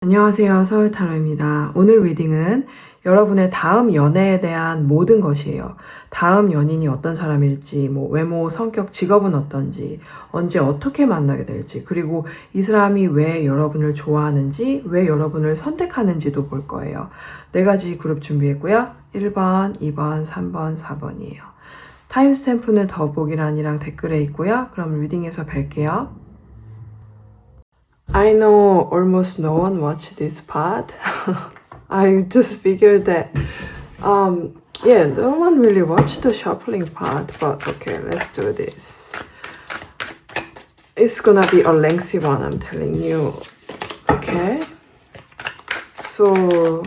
안녕하세요. 서울타로입니다. 오늘 리딩은 여러분의 다음 연애에 대한 모든 것이에요. 다음 연인이 어떤 사람일지, 외모, 성격, 직업은 어떤지, 언제 어떻게 만나게 될지, 그리고 이 사람이 왜 여러분을 좋아하는지, 왜 여러분을 선택하는지도 볼 거예요. 4가지 그룹 준비했고요. 1번, 2번, 3번, 4번이에요. 타임스탬프는 더보기란이랑 댓글에 있고요. 그럼 리딩에서 뵐게요. I know almost no one watched this part. I just figured that, yeah, no one really watched the shuffling part, but okay, let's do this. It's gonna be a lengthy one, I'm telling you. Okay? So,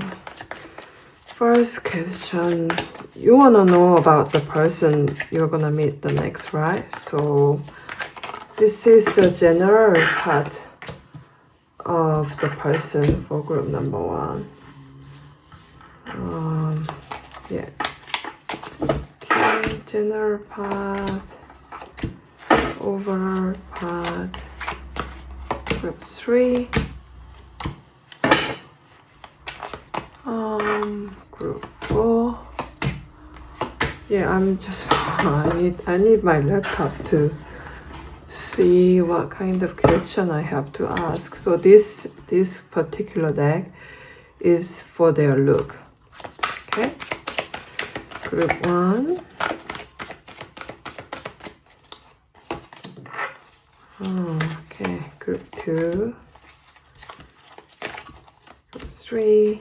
first question, you wanna know about the person you're gonna meet the next, right? So, this is the general part of the person for group number 1. Yeah. Okay, general part, overall part, group 3. Group 4. Yeah, I'm just I need my laptop to see what kind of question I have to ask. So this particular deck is for their look. Okay. Group 1. Okay. Group 2. Group 3.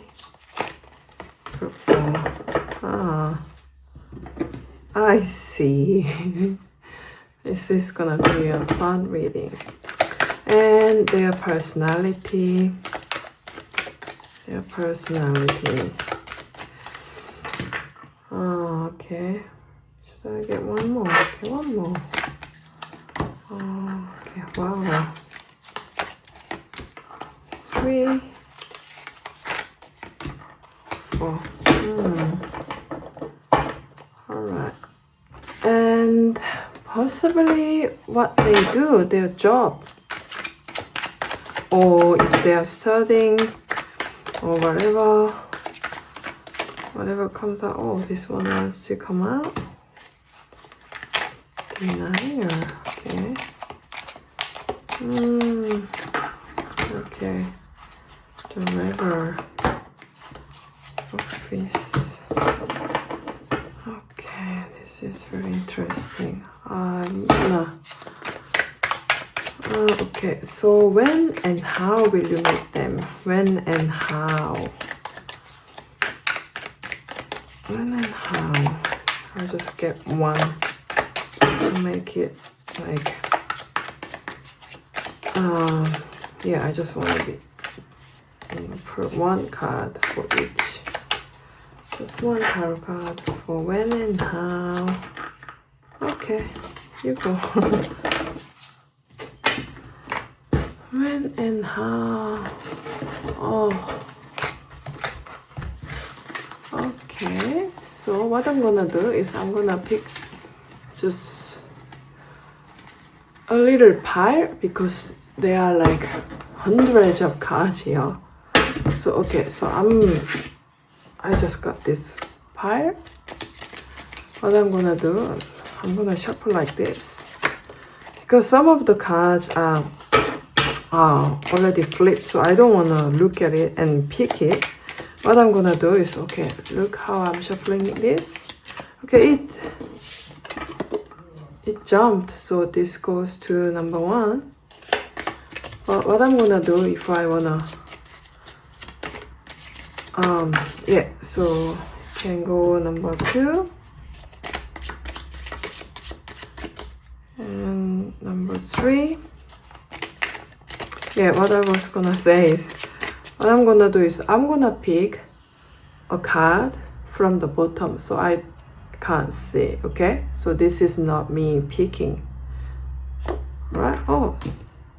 Group 4. I see. This is gonna be a fun reading. And their personality. Okay. Should I get one more? Okay, one more. Okay, wow. 3, 4. Alright. And possibly what they do, their job, or if they are studying, or whatever comes out. Oh, this one wants to come out. Denier, okay. Okay, the regular office. Okay, this is very interesting. Okay, so when and how will you meet them? When and how? When and how? I'll just get one to make it like, yeah, I just want to put one card for each. Just one tarot card for when and how. Okay, you go. When and how? Oh. Okay, so what I'm gonna do is I'm gonna pick just a little pile because there are like hundreds of cards here. So okay, so I just got this pile. What I'm gonna do, I'm gonna shuffle like this because some of the cards are already flipped, so I don't want to look at it and pick it. What I'm gonna do is, okay, look how I'm shuffling this. Okay, it jumped, so this goes to number 1. But what I'm gonna do if I wanna, yeah, so can go number 2 and number 3. Yeah, what I was gonna say is, what I'm gonna do is I'm gonna pick a card from the bottom so I can't see, okay? So this is not me picking, right? Oh,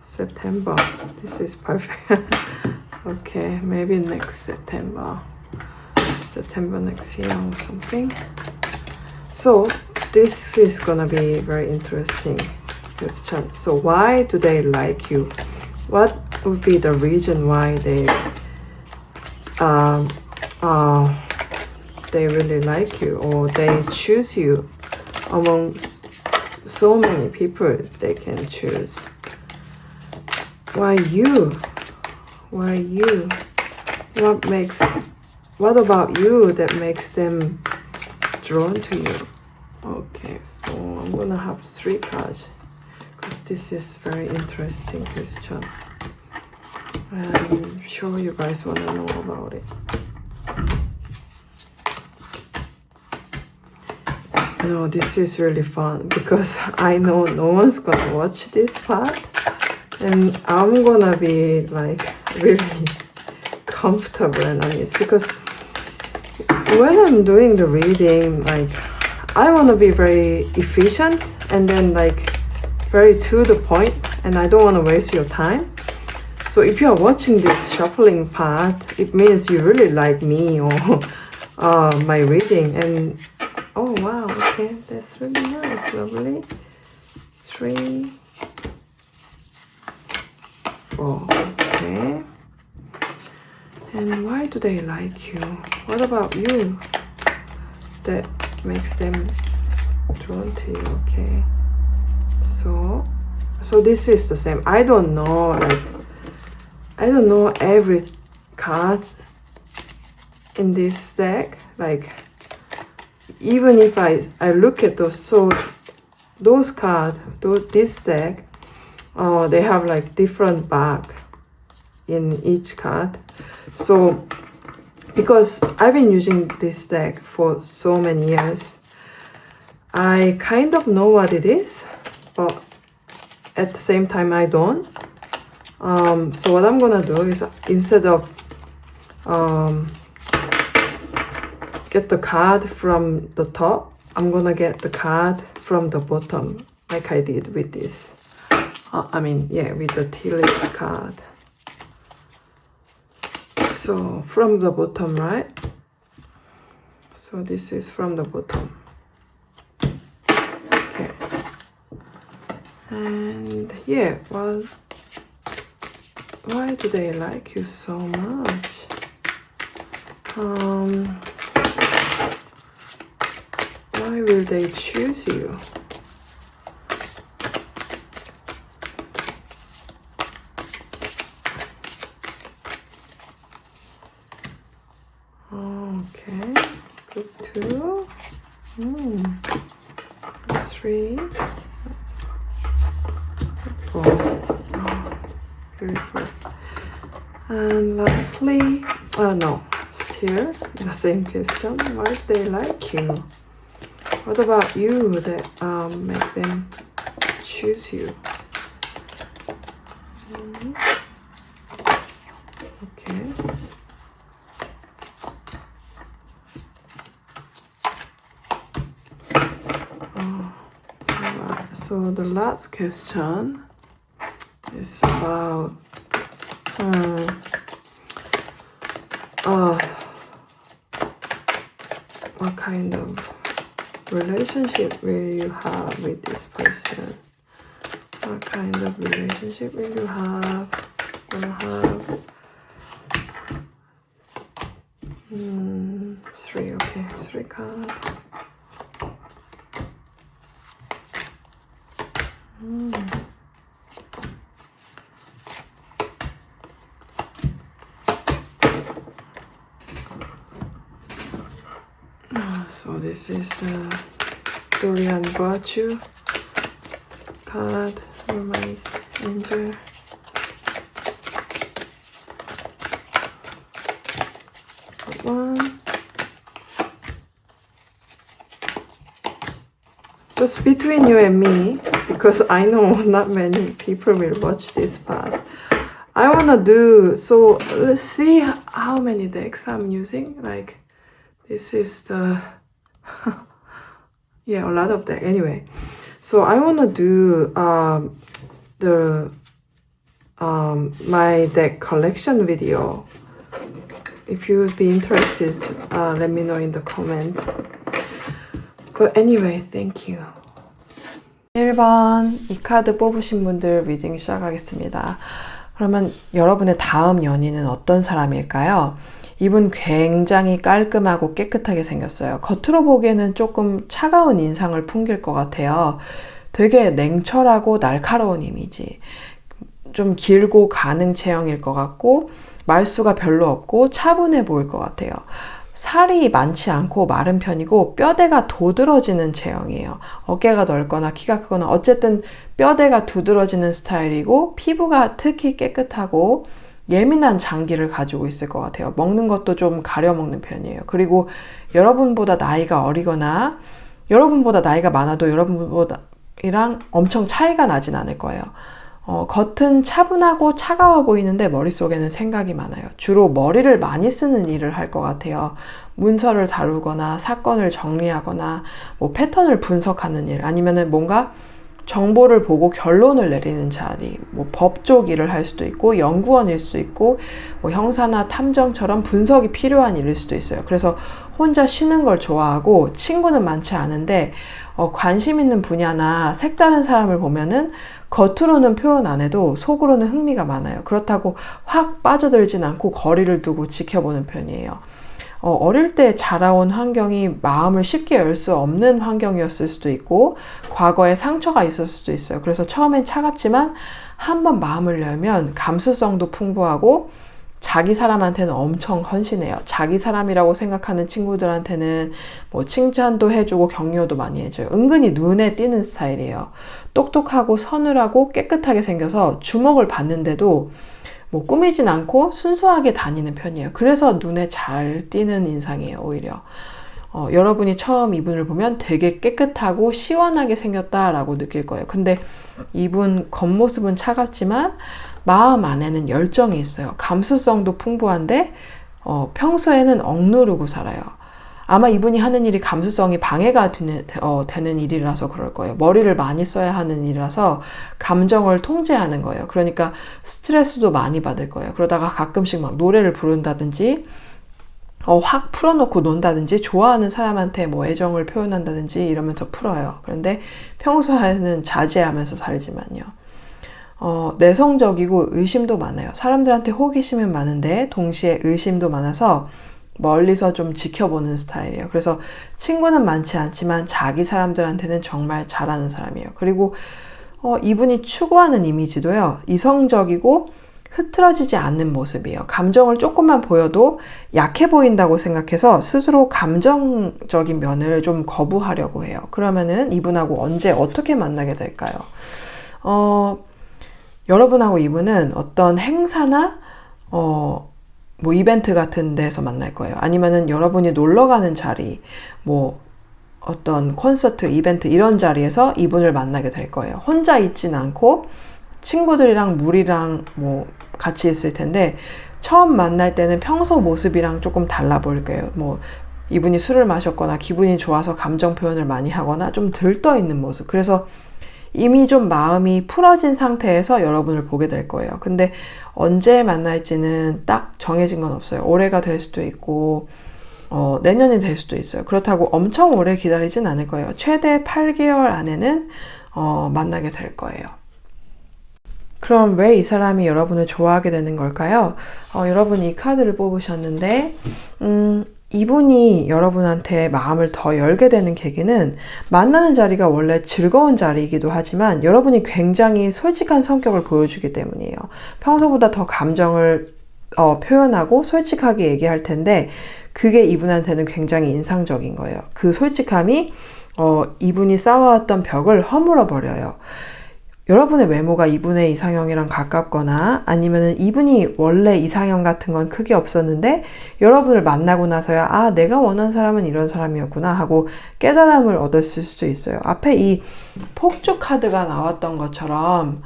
September, this is perfect. Okay, maybe next September next year or something. So this is gonna be very interesting question. So why do they like you? What would be the reason why they they really like you or they choose you among so many people they can choose. Why you? Why you? What about you that makes them drawn to you? Okay, so I'm gonna have 3 cards because this is very interesting question. I'm sure you guys wanna know about it. No, this is really fun because I know no one's gonna watch this part and I'm gonna be like really comfortable and honest because when I'm doing the reading, like I wanna be very efficient and then like very to the point and I don't wanna waste your time. So if you are watching this shuffling part, it means you really like me or my reading and oh wow, okay, that's really nice, lovely. 3, 4, okay. And why do they like you? What about you that makes them drawn to you? Okay. So this is the same. I don't know every card in this deck. Like even if I look at those cards, this deck, they have like different back in each card. So because I've been using this deck for so many years, I kind of know what it is, but at the same time I don't. So what I'm gonna do is instead of get the card from the top, I'm gonna get the card from the bottom like I did with this. With the tea leaf card. So from the bottom, right? So this is from the bottom. Okay. And yeah, well, why do they like you so much? Why will they choose you? Okay, group 2, 3, 4, beautiful. And lastly, still the same question, why do they like you? What about you that make them choose you? Okay. So the last question is about what kind of relationship will you have with this person? What kind of relationship will you have? Gonna have 3, okay, 3 cards. So this is Dorian Virtue card, Romance Angel. One. Just between you and me, because I know not many people will watch this part. I wanna do, so let's see how many decks I'm using. Like this is the, yeah, a lot of decks. Anyway, so I wanna do my deck collection video. If you would be interested, let me know in the comment. But anyway, thank you. 1번 이 카드 뽑으신 분들 리딩 시작하겠습니다. 그러면 여러분의 다음 연인은 어떤 사람일까요? 이분 굉장히 깔끔하고 깨끗하게 생겼어요. 겉으로 보기에는 조금 차가운 인상을 풍길 것 같아요. 되게 냉철하고 날카로운 이미지. 좀 길고 가능 체형일 것 같고 말수가 별로 없고 차분해 보일 것 같아요. 살이 많지 않고 마른 편이고 뼈대가 도드러지는 체형이에요. 어깨가 넓거나 키가 크거나 어쨌든 뼈대가 두드러지는 스타일이고 피부가 특히 깨끗하고 예민한 장기를 가지고 있을 것 같아요. 먹는 것도 좀 가려 먹는 편이에요. 그리고 여러분보다 나이가 어리거나 여러분보다 나이가 많아도 여러분보다랑 엄청 차이가 나진 않을 거예요. 겉은 차분하고 차가워 보이는데 머릿속에는 생각이 많아요. 주로 머리를 많이 쓰는 일을 할 것 같아요. 문서를 다루거나 사건을 정리하거나 뭐 패턴을 분석하는 일 아니면은 뭔가 정보를 보고 결론을 내리는 자리, 뭐 법조 일을 할 수도 있고 연구원일 수도 있고 뭐 형사나 탐정처럼 분석이 필요한 일일 수도 있어요. 그래서 혼자 쉬는 걸 좋아하고 친구는 많지 않은데 관심 있는 분야나 색다른 사람을 보면은 겉으로는 표현 안 해도 속으로는 흥미가 많아요. 그렇다고 확 빠져들진 않고 거리를 두고 지켜보는 편이에요. 어릴 때 자라온 환경이 마음을 쉽게 열 수 없는 환경이었을 수도 있고 과거에 상처가 있었을 수도 있어요. 그래서 처음엔 차갑지만 한번 마음을 열면 감수성도 풍부하고 자기 사람한테는 엄청 헌신해요. 자기 사람이라고 생각하는 친구들한테는 뭐 칭찬도 해주고 격려도 많이 해줘요. 은근히 눈에 띄는 스타일이에요. 똑똑하고 서늘하고 깨끗하게 생겨서 주목을 받는데도 뭐 꾸미진 않고 순수하게 다니는 편이에요. 그래서 눈에 잘 띄는 인상이에요, 오히려. 여러분이 처음 이분을 보면 되게 깨끗하고 시원하게 생겼다라고 느낄 거예요. 근데 이분 겉모습은 차갑지만 마음 안에는 열정이 있어요. 감수성도 풍부한데 평소에는 억누르고 살아요. 아마 이분이 하는 일이 감수성이 방해가 되는 일이라서 그럴 거예요. 머리를 많이 써야 하는 일이라서 감정을 통제하는 거예요. 그러니까 스트레스도 많이 받을 거예요. 그러다가 가끔씩 막 노래를 부른다든지 확 풀어놓고 논다든지 좋아하는 사람한테 뭐 애정을 표현한다든지 이러면서 풀어요. 그런데 평소에는 자제하면서 살지만요. 내성적이고 의심도 많아요. 사람들한테 호기심은 많은데 동시에 의심도 많아서 멀리서 좀 지켜보는 스타일이에요. 그래서 친구는 많지 않지만 자기 사람들한테는 정말 잘하는 사람이에요. 그리고 이분이 추구하는 이미지도요. 이성적이고 흐트러지지 않는 모습이에요. 감정을 조금만 보여도 약해 보인다고 생각해서 스스로 감정적인 면을 좀 거부하려고 해요. 그러면은 이분하고 언제 어떻게 만나게 될까요? 여러분하고 이분은 어떤 행사나 뭐 이벤트 같은 데서 만날 거예요. 아니면은 여러분이 놀러 가는 자리, 뭐 어떤 콘서트, 이벤트 이런 자리에서 이분을 만나게 될 거예요. 혼자 있진 않고 친구들이랑 무리랑 뭐 같이 있을 텐데 처음 만날 때는 평소 모습이랑 조금 달라 보일 거예요. 뭐 이분이 술을 마셨거나 기분이 좋아서 감정 표현을 많이 하거나 좀 들떠 있는 모습. 그래서 이미 좀 마음이 풀어진 상태에서 여러분을 보게 될 거예요. 근데 언제 만날지는 딱 정해진 건 없어요. 올해가 될 수도 있고 내년이 될 수도 있어요. 그렇다고 엄청 오래 기다리진 않을 거예요. 최대 8개월 안에는 만나게 될 거예요. 그럼 왜 이 사람이 여러분을 좋아하게 되는 걸까요? 여러분이 이 카드를 뽑으셨는데 이분이 여러분한테 마음을 더 열게 되는 계기는 만나는 자리가 원래 즐거운 자리이기도 하지만 여러분이 굉장히 솔직한 성격을 보여주기 때문이에요. 평소보다 더 감정을 표현하고 솔직하게 얘기할 텐데 그게 이분한테는 굉장히 인상적인 거예요. 그 솔직함이 이분이 쌓아왔던 벽을 허물어 버려요. 여러분의 외모가 이분의 이상형이랑 가깝거나 아니면은 이분이 원래 이상형 같은 건 크게 없었는데 여러분을 만나고 나서야 아 내가 원하는 사람은 이런 사람이었구나 하고 깨달음을 얻었을 수도 있어요. 앞에 이 폭주 카드가 나왔던 것처럼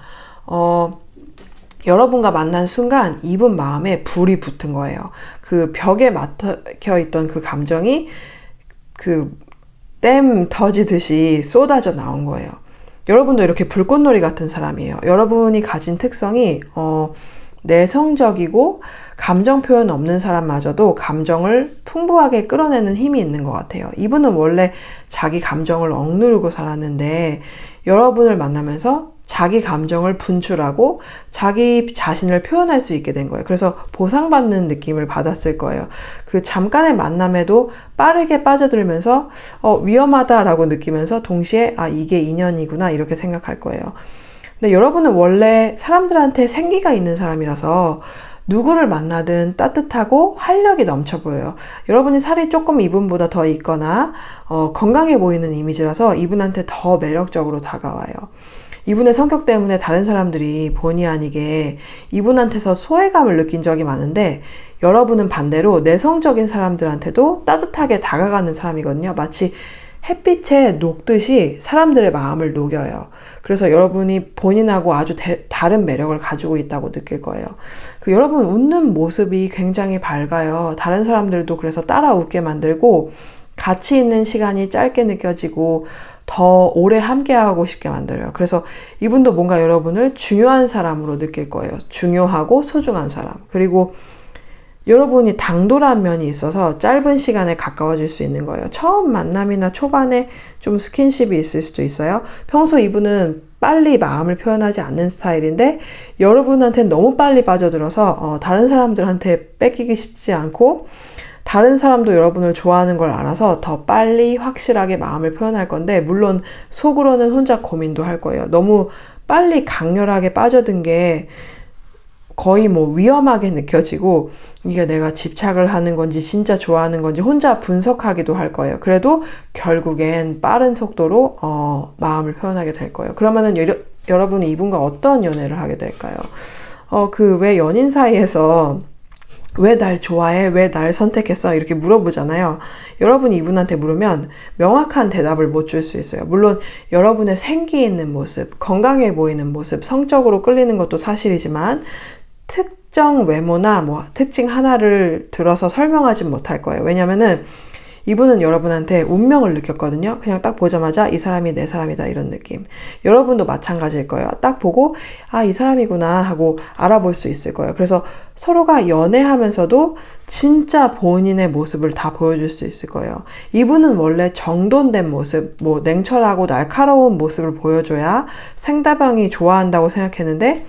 여러분과 만난 순간 이분 마음에 불이 붙은 거예요. 그 벽에 막혀 있던 그 감정이 그 댐 터지듯이 쏟아져 나온 거예요. 여러분도 이렇게 불꽃놀이 같은 사람이에요. 여러분이 가진 특성이 내성적이고 감정 표현 없는 사람마저도 감정을 풍부하게 끌어내는 힘이 있는 것 같아요. 이분은 원래 자기 감정을 억누르고 살았는데 여러분을 만나면서 자기 감정을 분출하고 자기 자신을 표현할 수 있게 된 거예요. 그래서 보상받는 느낌을 받았을 거예요. 그 잠깐의 만남에도 빠르게 빠져들면서 위험하다라고 느끼면서 동시에 이게 인연이구나 이렇게 생각할 거예요. 근데 여러분은 원래 사람들한테 생기가 있는 사람이라서 누구를 만나든 따뜻하고 활력이 넘쳐 보여요. 여러분이 살이 조금 이분보다 더 있거나 건강해 보이는 이미지라서 이분한테 더 매력적으로 다가와요. 이분의 성격 때문에 다른 사람들이 본의 아니게 이분한테서 소외감을 느낀 적이 많은데 여러분은 반대로 내성적인 사람들한테도 따뜻하게 다가가는 사람이거든요. 마치 햇빛에 녹듯이 사람들의 마음을 녹여요. 그래서 여러분이 본인하고 아주 다른 매력을 가지고 있다고 느낄 거예요. 여러분 웃는 모습이 굉장히 밝아요. 다른 사람들도 그래서 따라 웃게 만들고 같이 있는 시간이 짧게 느껴지고 더 오래 함께하고 싶게 만들어요. 그래서 이분도 뭔가 여러분을 중요한 사람으로 느낄 거예요. 중요하고 소중한 사람. 그리고 여러분이 당돌한 면이 있어서 짧은 시간에 가까워질 수 있는 거예요. 처음 만남이나 초반에 좀 스킨십이 있을 수도 있어요. 평소 이분은 빨리 마음을 표현하지 않는 스타일인데 여러분한테 너무 빨리 빠져들어서 다른 사람들한테 뺏기기 쉽지 않고 다른 사람도 여러분을 좋아하는 걸 알아서 더 빨리 확실하게 마음을 표현할 건데 물론 속으로는 혼자 고민도 할 거예요. 너무 빨리 강렬하게 빠져든 게 거의 위험하게 느껴지고 이게 내가 집착을 하는 건지 진짜 좋아하는 건지 혼자 분석하기도 할 거예요. 그래도 결국엔 빠른 속도로 마음을 표현하게 될 거예요. 그러면은 여러분이 이분과 어떤 연애를 하게 될까요? 왜 연인 사이에서 왜 날 좋아해? 왜 날 선택했어? 이렇게 물어보잖아요. 여러분이 이분한테 물으면 명확한 대답을 못 줄 수 있어요. 물론 여러분의 생기 있는 모습, 건강해 보이는 모습, 성적으로 끌리는 것도 사실이지만 특정 외모나 특징 하나를 들어서 설명하진 못할 거예요. 왜냐면은 이분은 여러분한테 운명을 느꼈거든요. 그냥 딱 보자마자 이 사람이 내 사람이다 이런 느낌. 여러분도 마찬가지일 거예요. 딱 보고 이 사람이구나 하고 알아볼 수 있을 거예요. 그래서 서로가 연애하면서도 진짜 본인의 모습을 다 보여줄 수 있을 거예요. 이분은 원래 정돈된 모습, 냉철하고 날카로운 모습을 보여줘야 상대방이 좋아한다고 생각했는데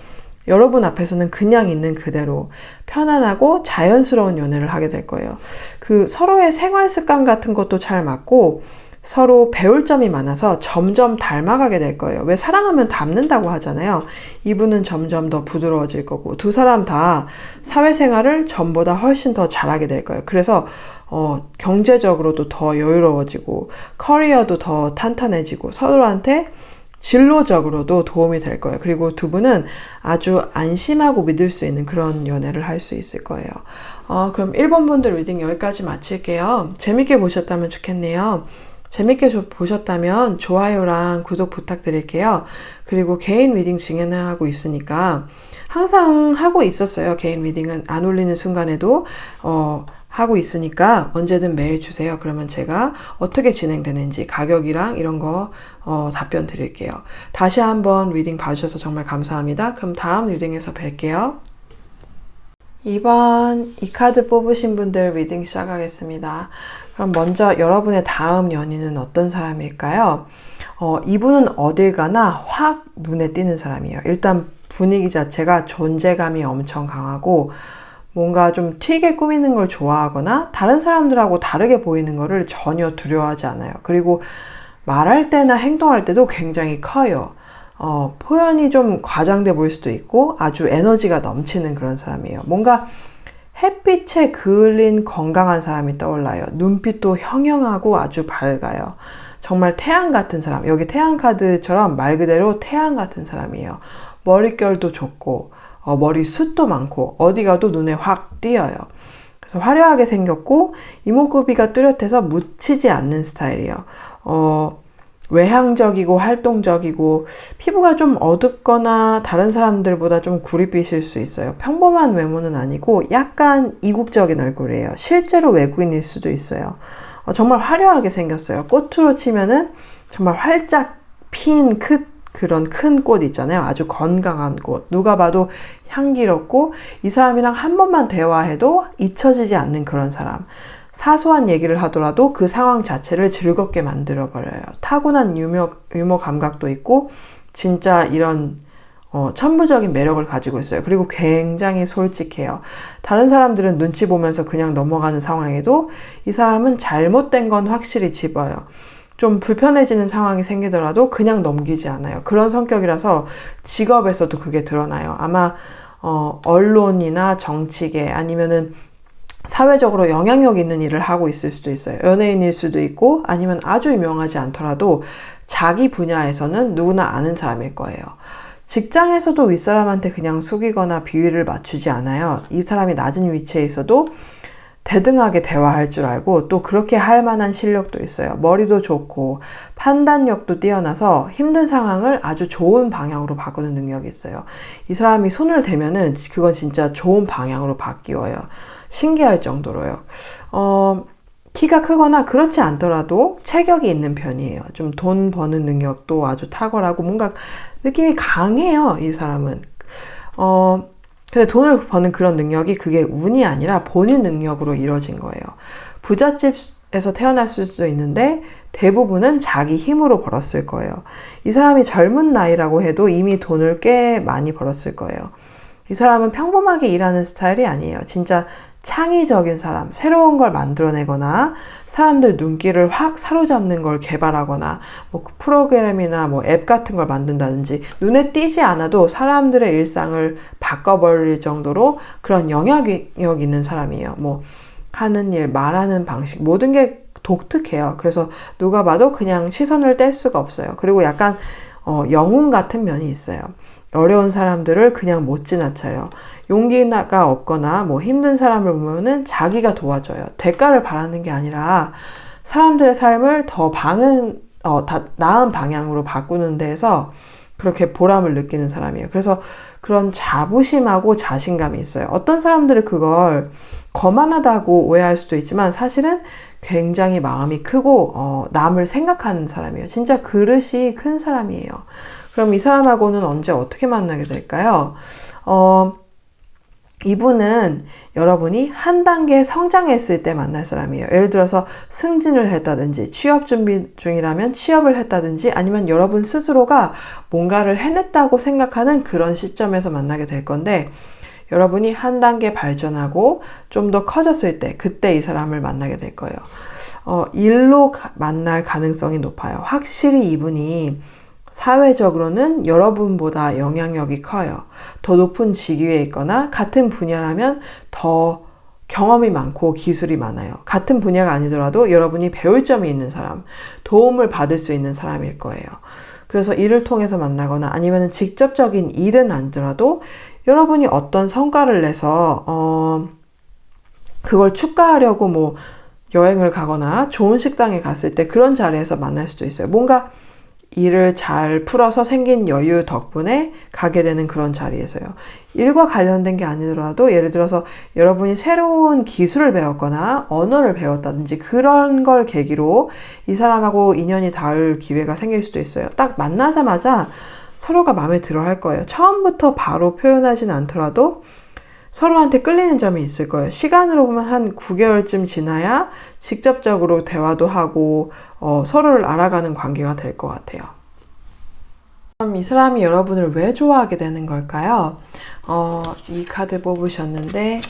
여러분 앞에서는 그냥 있는 그대로 편안하고 자연스러운 연애를 하게 될 거예요. 서로의 생활 습관 같은 것도 잘 맞고 서로 배울 점이 많아서 점점 닮아가게 될 거예요. 왜 사랑하면 닮는다고 하잖아요. 이분은 점점 더 부드러워질 거고 두 사람 다 사회생활을 전보다 훨씬 더 잘하게 될 거예요. 그래서 경제적으로도 더 여유로워지고 커리어도 더 탄탄해지고 서로한테 진로적으로도 도움이 될 거예요. 그리고 두 분은 아주 안심하고 믿을 수 있는 그런 연애를 할 수 있을 거예요. 그럼 1번 분들 리딩 여기까지 마칠게요. 재밌게 보셨다면 좋겠네요. 재밌게 보셨다면 좋아요랑 구독 부탁드릴게요. 그리고 개인 리딩 진행하고 있으니까 항상 하고 있었어요. 개인 리딩은 안 올리는 순간에도 하고 있으니까 언제든 메일 주세요. 그러면 제가 어떻게 진행되는지 가격이랑 이런 거 답변 드릴게요. 다시 한번 리딩 봐주셔서 정말 감사합니다. 그럼 다음 리딩에서 뵐게요. 2번 이 카드 뽑으신 분들 리딩 시작하겠습니다. 그럼 먼저 여러분의 다음 연인은 어떤 사람일까요? 이분은 어딜 가나 확 눈에 띄는 사람이에요. 일단 분위기 자체가 존재감이 엄청 강하고 뭔가 좀 튀게 꾸미는 걸 좋아하거나 다른 사람들하고 다르게 보이는 거를 전혀 두려워하지 않아요. 그리고 말할 때나 행동할 때도 굉장히 커요. 표현이 좀 과장돼 보일 수도 있고 아주 에너지가 넘치는 그런 사람이에요. 뭔가 햇빛에 그을린 건강한 사람이 떠올라요. 눈빛도 형형하고 아주 밝아요. 정말 태양 같은 사람. 여기 태양 카드처럼 말 그대로 태양 같은 사람이에요. 머릿결도 좋고 머리숱도 많고 어디 가도 눈에 확 띄어요. 그래서 화려하게 생겼고 이목구비가 뚜렷해서 묻히지 않는 스타일이에요. 외향적이고 활동적이고 피부가 좀 어둡거나 다른 사람들보다 좀 구릿빛일 수 있어요. 평범한 외모는 아니고 약간 이국적인 얼굴이에요. 실제로 외국인일 수도 있어요. 정말 화려하게 생겼어요. 꽃으로 치면은 정말 활짝 핀 그런 큰 꽃 있잖아요. 아주 건강한 꽃. 누가 봐도 향기롭고 이 사람이랑 한 번만 대화해도 잊혀지지 않는 그런 사람. 사소한 얘기를 하더라도 그 상황 자체를 즐겁게 만들어버려요. 타고난 유머 감각도 있고 진짜 이런 천부적인 매력을 가지고 있어요. 그리고 굉장히 솔직해요. 다른 사람들은 눈치 보면서 그냥 넘어가는 상황에도 이 사람은 잘못된 건 확실히 집어요. 좀 불편해지는 상황이 생기더라도 그냥 넘기지 않아요. 그런 성격이라서 직업에서도 그게 드러나요. 아마 언론이나 정치계 아니면은 사회적으로 영향력 있는 일을 하고 있을 수도 있어요. 연예인일 수도 있고 아니면 아주 유명하지 않더라도 자기 분야에서는 누구나 아는 사람일 거예요. 직장에서도 윗사람한테 그냥 숙이거나 비위를 맞추지 않아요. 이 사람이 낮은 위치에 있어도 대등하게 대화할 줄 알고 또 그렇게 할 만한 실력도 있어요. 머리도 좋고 판단력도 뛰어나서 힘든 상황을 아주 좋은 방향으로 바꾸는 능력이 있어요. 이 사람이 손을 대면은 그건 진짜 좋은 방향으로 바뀌어요. 신기할 정도로요. 키가 크거나 그렇지 않더라도 체격이 있는 편이에요. 좀 돈 버는 능력도 아주 탁월하고 뭔가 느낌이 강해요, 이 사람은. 근데 돈을 버는 그런 능력이 그게 운이 아니라 본인 능력으로 이루어진 거예요. 부잣집에서 태어났을 수도 있는데 대부분은 자기 힘으로 벌었을 거예요. 이 사람이 젊은 나이라고 해도 이미 돈을 꽤 많이 벌었을 거예요. 이 사람은 평범하게 일하는 스타일이 아니에요. 진짜 창의적인 사람, 새로운 걸 만들어내거나 사람들 눈길을 확 사로잡는 걸 개발하거나 뭐 프로그램이나 뭐 앱 같은 걸 만든다든지 눈에 띄지 않아도 사람들의 일상을 바꿔버릴 정도로 그런 영향력 있는 사람이에요. 뭐 하는 일, 말하는 방식 모든 게 독특해요. 그래서 누가 봐도 그냥 시선을 뗄 수가 없어요. 그리고 약간 영웅 같은 면이 있어요. 어려운 사람들을 그냥 못 지나쳐요. 용기가 없거나 뭐 힘든 사람을 보면은 자기가 도와줘요. 대가를 바라는 게 아니라 사람들의 삶을 더 나은 방향으로 바꾸는 데에서 그렇게 보람을 느끼는 사람이에요. 그래서 그런 자부심하고 자신감이 있어요. 어떤 사람들은 그걸 거만하다고 오해할 수도 있지만 사실은 굉장히 마음이 크고 남을 생각하는 사람이에요. 진짜 그릇이 큰 사람이에요. 그럼 이 사람하고는 언제 어떻게 만나게 될까요? 이분은 여러분이 한 단계 성장했을 때 만날 사람이에요. 예를 들어서 승진을 했다든지 취업 준비 중이라면 취업을 했다든지 아니면 여러분 스스로가 뭔가를 해냈다고 생각하는 그런 시점에서 만나게 될 건데 여러분이 한 단계 발전하고 좀 더 커졌을 때 그때 이 사람을 만나게 될 거예요. 일로 만날 가능성이 높아요. 확실히 이분이 사회적으로는 여러분보다 영향력이 커요. 더 높은 직위에 있거나 같은 분야라면 더 경험이 많고 기술이 많아요. 같은 분야가 아니더라도 여러분이 배울 점이 있는 사람, 도움을 받을 수 있는 사람일 거예요. 그래서 일을 통해서 만나거나 아니면 직접적인 일은 아니더라도 여러분이 어떤 성과를 내서 그걸 축하하려고 뭐 여행을 가거나 좋은 식당에 갔을 때 그런 자리에서 만날 수도 있어요. 뭔가 일을 잘 풀어서 생긴 여유 덕분에 가게 되는 그런 자리에서요. 일과 관련된 게 아니더라도 예를 들어서 여러분이 새로운 기술을 배웠거나 언어를 배웠다든지 그런 걸 계기로 이 사람하고 인연이 닿을 기회가 생길 수도 있어요. 딱 만나자마자 서로가 마음에 들어 할 거예요. 처음부터 바로 표현하진 않더라도 서로한테 끌리는 점이 있을 거예요. 시간으로 보면 한 9개월쯤 지나야 직접적으로 대화도 하고 서로를 알아가는 관계가 될 것 같아요. 그럼 이 사람이 여러분을 왜 좋아하게 되는 걸까요? 이 카드 뽑으셨는데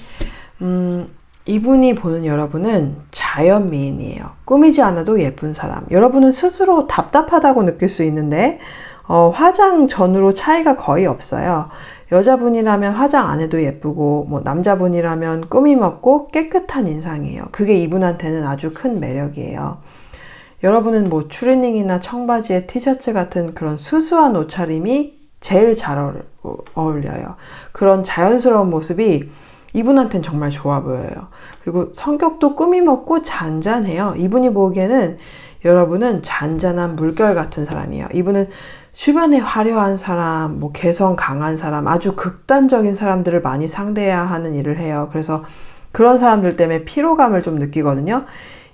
이분이 보는 여러분은 자연미인이에요. 꾸미지 않아도 예쁜 사람. 여러분은 스스로 답답하다고 느낄 수 있는데 화장 전후로 차이가 거의 없어요. 여자분이라면 화장 안 해도 예쁘고 뭐 남자분이라면 꾸밈 없고 깨끗한 인상이에요. 그게 이분한테는 아주 큰 매력이에요. 여러분은 뭐 추리닝이나 청바지에 티셔츠 같은 그런 수수한 옷차림이 제일 잘 어울려요. 그런 자연스러운 모습이 이분한테는 정말 좋아 보여요. 그리고 성격도 꾸밈 없고 잔잔해요. 이분이 보기에는 여러분은 잔잔한 물결 같은 사람이에요. 이분은 주변에 화려한 사람, 뭐 개성 강한 사람, 아주 극단적인 사람들을 많이 상대해야 하는 일을 해요. 그래서 그런 사람들 때문에 피로감을 좀 느끼거든요.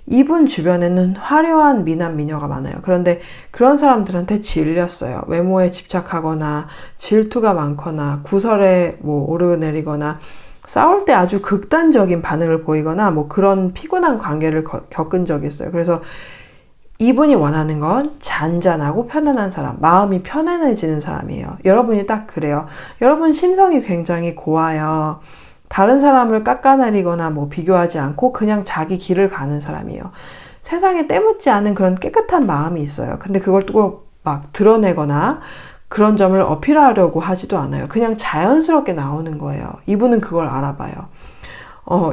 이분 주변에는 화려한 미남 미녀가 많아요. 그런데 그런 사람들한테 질렸어요. 외모에 집착하거나 질투가 많거나 구설에 뭐 오르내리거나 싸울 때 아주 극단적인 반응을 보이거나 뭐 그런 피곤한 관계를 겪은 적이 있어요. 그래서 이분이 원하는 건 잔잔하고 편안한 사람, 마음이 편안해지는 사람이에요. 여러분이 딱 그래요. 여러분 심성이 굉장히 고와요. 다른 사람을 깎아내리거나 뭐 비교하지 않고 그냥 자기 길을 가는 사람이에요. 세상에 때묻지 않은 그런 깨끗한 마음이 있어요. 근데 그걸 또 막 드러내거나 그런 점을 어필하려고 하지도 않아요. 그냥 자연스럽게 나오는 거예요. 이분은 그걸 알아봐요.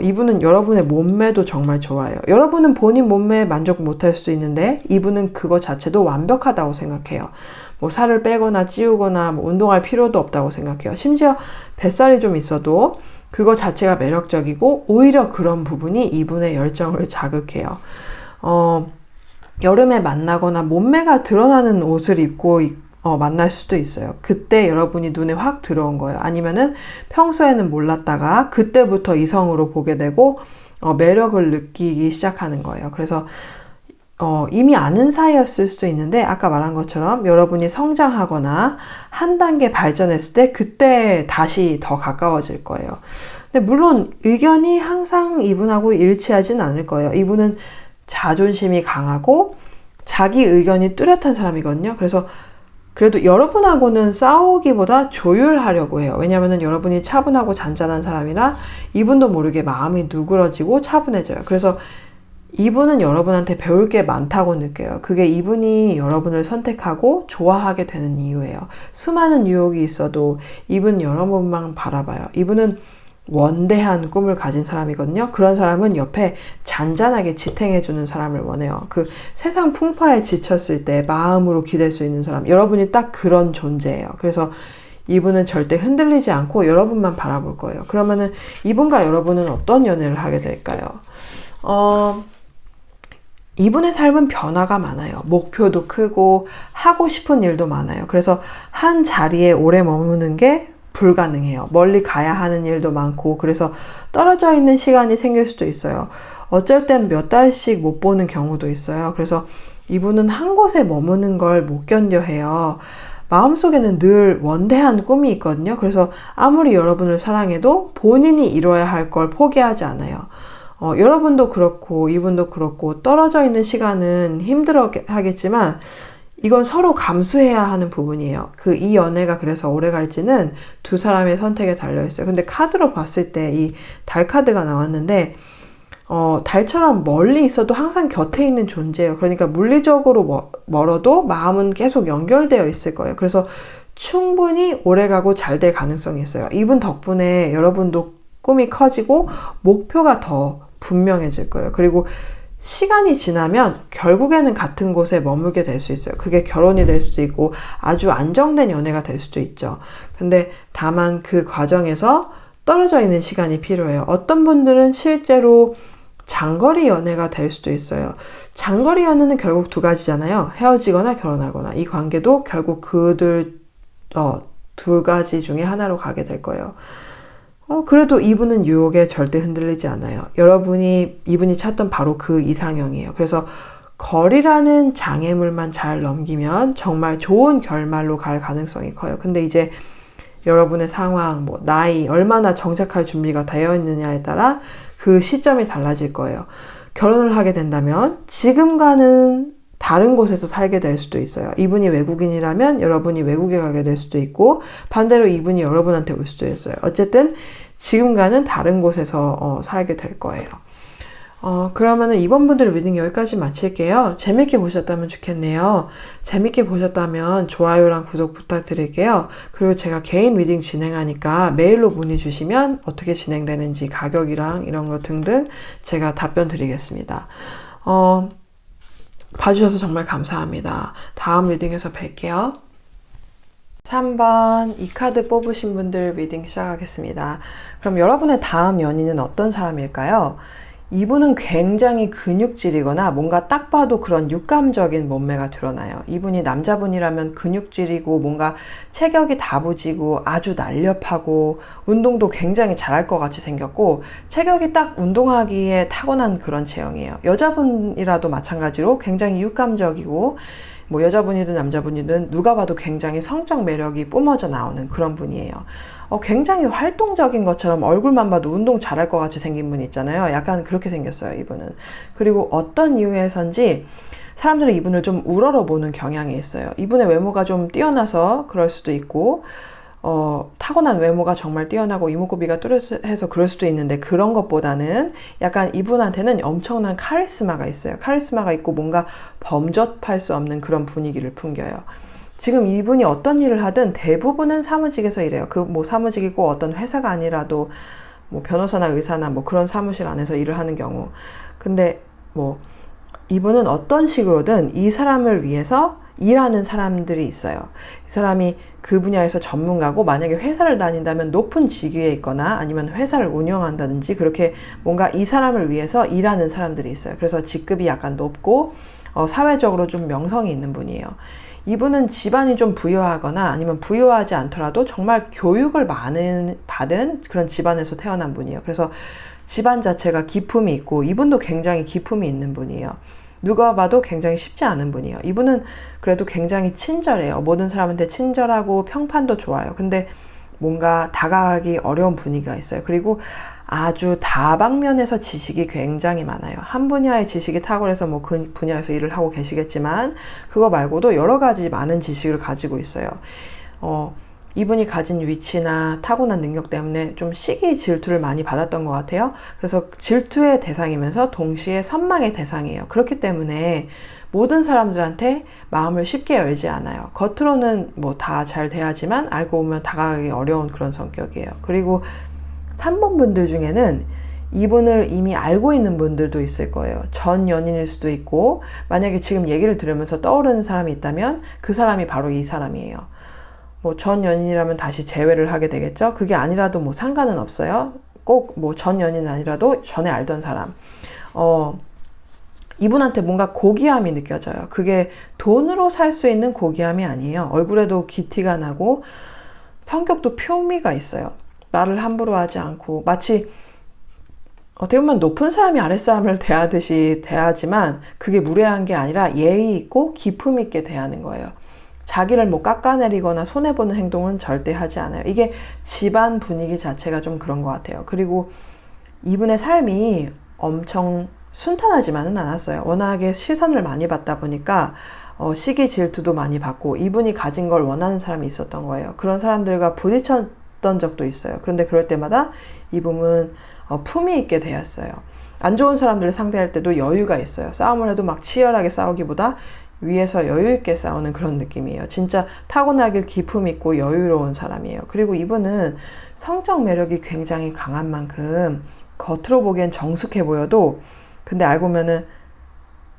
이분은 여러분의 몸매도 정말 좋아해요. 여러분은 본인 몸매에 만족 못할 수 있는데 이분은 그거 자체도 완벽하다고 생각해요. 뭐 살을 빼거나 찌우거나 뭐 운동할 필요도 없다고 생각해요. 심지어 뱃살이 좀 있어도 그거 자체가 매력적이고 오히려 그런 부분이 이분의 열정을 자극해요. 여름에 만나거나 몸매가 드러나는 옷을 입고 만날 수도 있어요. 그때 여러분이 눈에 확 들어온 거예요. 아니면은 평소에는 몰랐다가 그때부터 이성으로 보게 되고 매력을 느끼기 시작하는 거예요. 그래서 이미 아는 사이였을 수도 있는데 아까 말한 것처럼 여러분이 성장하거나 한 단계 발전했을 때 그때 다시 더 가까워질 거예요. 근데 물론 의견이 항상 이분하고 일치하진 않을 거예요. 이분은 자존심이 강하고 자기 의견이 뚜렷한 사람이거든요. 그래서 그래도 여러분하고는 싸우기보다 조율하려고 해요. 왜냐하면 여러분이 차분하고 잔잔한 사람이라 이분도 모르게 마음이 누그러지고 차분해져요. 그래서 이분은 여러분한테 배울 게 많다고 느껴요. 그게 이분이 여러분을 선택하고 좋아하게 되는 이유예요. 수많은 유혹이 있어도 이분 여러분만 바라봐요. 이분은 원대한 꿈을 가진 사람이거든요. 그런 사람은 옆에 잔잔하게 지탱해주는 사람을 원해요. 그 세상 풍파에 지쳤을 때 마음으로 기댈 수 있는 사람. 여러분이 딱 그런 존재예요. 그래서 이분은 절대 흔들리지 않고 여러분만 바라볼 거예요. 그러면은 이분과 여러분은 어떤 연애를 하게 될까요? 이분의 삶은 변화가 많아요. 목표도 크고 하고 싶은 일도 많아요. 그래서 한 자리에 오래 머무는 게 불가능해요. 멀리 가야 하는 일도 많고 그래서 떨어져 있는 시간이 생길 수도 있어요. 어쩔 땐 몇 달씩 못 보는 경우도 있어요. 그래서 이분은 한 곳에 머무는 걸 못 견뎌 해요. 마음속에는 늘 원대한 꿈이 있거든요. 그래서 아무리 여러분을 사랑해도 본인이 이뤄야 할 걸 포기하지 않아요. 여러분도 그렇고 이분도 그렇고 떨어져 있는 시간은 힘들어 하겠지만 이건 서로 감수해야 하는 부분이에요. 이 연애가 그래서 오래 갈지는 두 사람의 선택에 달려있어요. 근데 카드로 봤을 때 이 달 카드가 나왔는데 달처럼 멀리 있어도 항상 곁에 있는 존재예요. 그러니까 물리적으로 멀어도 마음은 계속 연결되어 있을 거예요. 그래서 충분히 오래가고 잘 될 가능성이 있어요. 이분 덕분에 여러분도 꿈이 커지고 목표가 더 분명해질 거예요. 그리고 시간이 지나면 결국에는 같은 곳에 머물게 될 수 있어요. 그게 결혼이 될 수도 있고 아주 안정된 연애가 될 수도 있죠. 근데 다만 그 과정에서 떨어져 있는 시간이 필요해요. 어떤 분들은 실제로 장거리 연애가 될 수도 있어요. 장거리 연애는 결국 두 가지잖아요. 헤어지거나 결혼하거나. 이 관계도 결국 그들 두 가지 중에 하나로 가게 될 거예요. 그래도 이분은 유혹에 절대 흔들리지 않아요. 이분이 찾던 바로 그 이상형이에요. 그래서 거리라는 장애물만 잘 넘기면 정말 좋은 결말로 갈 가능성이 커요. 근데 이제 여러분의 상황, 나이, 얼마나 정착할 준비가 되어 있느냐에 따라 그 시점이 달라질 거예요. 결혼을 하게 된다면 지금과는 다른 곳에서 살게 될 수도 있어요. 이분이 외국인이라면 여러분이 외국에 가게 될 수도 있고 반대로 이분이 여러분한테 올 수도 있어요. 어쨌든 지금과는 다른 곳에서 살게 될 거예요. 그러면은 이번 분들 리딩 여기까지 마칠게요. 재밌게 보셨다면 좋겠네요. 재밌게 보셨다면 좋아요랑 구독 부탁드릴게요. 그리고 제가 개인 리딩 진행하니까 메일로 문의 주시면 어떻게 진행되는지 가격이랑 이런 거 등등 제가 답변 드리겠습니다. 봐주셔서 정말 감사합니다. 다음 리딩에서 뵐게요. 3번 이 카드 뽑으신 분들 리딩 시작하겠습니다. 그럼 여러분의 다음 연인은 어떤 사람일까요? 이분은 굉장히 근육질이거나 뭔가 딱 봐도 그런 육감적인 몸매가 드러나요. 이분이 남자분이라면 근육질이고 뭔가 체격이 다부지고 아주 날렵하고 운동도 굉장히 잘할 것 같이 생겼고 체격이 딱 운동하기에 타고난 그런 체형이에요. 여자분이라도 마찬가지로 굉장히 육감적이고 여자분이든 남자분이든 누가 봐도 굉장히 성적 매력이 뿜어져 나오는 그런 분이에요. 굉장히 활동적인 것처럼 얼굴만 봐도 운동 잘할 것 같이 생긴 분 있잖아요. 약간 그렇게 생겼어요, 이분은. 그리고 어떤 이유에선지 사람들은 이분을 좀 우러러보는 경향이 있어요. 이분의 외모가 좀 뛰어나서 그럴 수도 있고 타고난 외모가 정말 뛰어나고 이목구비가 뚜렷해서 그럴 수도 있는데 그런 것보다는 약간 이분한테는 엄청난 카리스마가 있어요. 카리스마가 있고 뭔가 범접할 수 없는 그런 분위기를 풍겨요. 지금 이분이 어떤 일을 하든 대부분은 사무직에서 일해요. 그 뭐 사무직이고 어떤 회사가 아니라도 뭐 변호사나 의사나 뭐 그런 사무실 안에서 일을 하는 경우. 근데 뭐 이분은 어떤 식으로든 이 사람을 위해서 일하는 사람들이 있어요. 이 사람이 그 분야에서 전문가고 만약에 회사를 다닌다면 높은 직위에 있거나 아니면 회사를 운영한다든지 그렇게 뭔가 이 사람을 위해서 일하는 사람들이 있어요. 그래서 직급이 약간 높고 사회적으로 좀 명성이 있는 분이에요. 이분은 집안이 좀 부유하거나 아니면 부유하지 않더라도 정말 교육을 받은 그런 집안에서 태어난 분이에요. 그래서 집안 자체가 기품이 있고 이분도 굉장히 기품이 있는 분이에요. 누가 봐도 굉장히 쉽지 않은 분이에요. 이분은 그래도 굉장히 친절해요. 모든 사람한테 친절하고 평판도 좋아요. 근데 뭔가 다가가기 어려운 분위기가 있어요. 그리고 아주 다방면에서 지식이 굉장히 많아요. 한 분야의 지식이 탁월해서 뭐 그 분야에서 일을 하고 계시겠지만 그거 말고도 여러 가지 많은 지식을 가지고 있어요. 이분이 가진 위치나 타고난 능력 때문에 좀 시기 질투를 많이 받았던 것 같아요. 그래서 질투의 대상이면서 동시에 선망의 대상이에요. 그렇기 때문에 모든 사람들한테 마음을 쉽게 열지 않아요. 겉으로는 뭐 다 잘 대하지만 알고 보면 다가가기 어려운 그런 성격이에요. 그리고 3번 분들 중에는 이분을 이미 알고 있는 분들도 있을 거예요. 전 연인일 수도 있고 만약에 지금 얘기를 들으면서 떠오르는 사람이 있다면 그 사람이 바로 이 사람이에요. 뭐 전 연인이라면 다시 재회를 하게 되겠죠. 그게 아니라도 뭐 상관은 없어요. 꼭 뭐 전 연인 아니라도 전에 알던 사람. 이분한테 뭔가 고귀함이 느껴져요. 그게 돈으로 살 수 있는 고귀함이 아니에요. 얼굴에도 기티가 나고 성격도 표미가 있어요. 말을 함부로 하지 않고 마치 어떻게 보면 높은 사람이 아랫사람을 대하듯이 대하지만 그게 무례한 게 아니라 예의 있고 기품 있게 대하는 거예요. 자기를 뭐 깎아내리거나 손해보는 행동은 절대 하지 않아요. 이게 집안 분위기 자체가 좀 그런 것 같아요. 그리고 이분의 삶이 엄청 순탄하지만은 않았어요. 워낙에 시선을 많이 받다 보니까 시기 질투도 많이 받고 이분이 가진 걸 원하는 사람이 있었던 거예요. 그런 사람들과 부딪혔던 적도 있어요. 그런데 그럴 때마다 이분은 품위 있게 대했어요. 안 좋은 사람들을 상대할 때도 여유가 있어요. 싸움을 해도 막 치열하게 싸우기보다 위에서 여유 있게 싸우는 그런 느낌이에요. 진짜 타고나길 기품 있고 여유로운 사람이에요. 그리고 이분은 성적 매력이 굉장히 강한 만큼 겉으로 보기엔 정숙해 보여도 근데 알고 보면은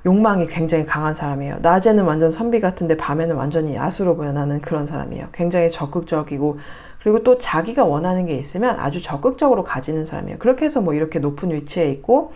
욕망이 굉장히 강한 사람이에요. 낮에는 완전 선비 같은데 밤에는 완전히 야수로 보여나는 그런 사람이에요. 굉장히 적극적이고 그리고 또 자기가 원하는 게 있으면 아주 적극적으로 가지는 사람이에요. 그렇게 해서 뭐 이렇게 높은 위치에 있고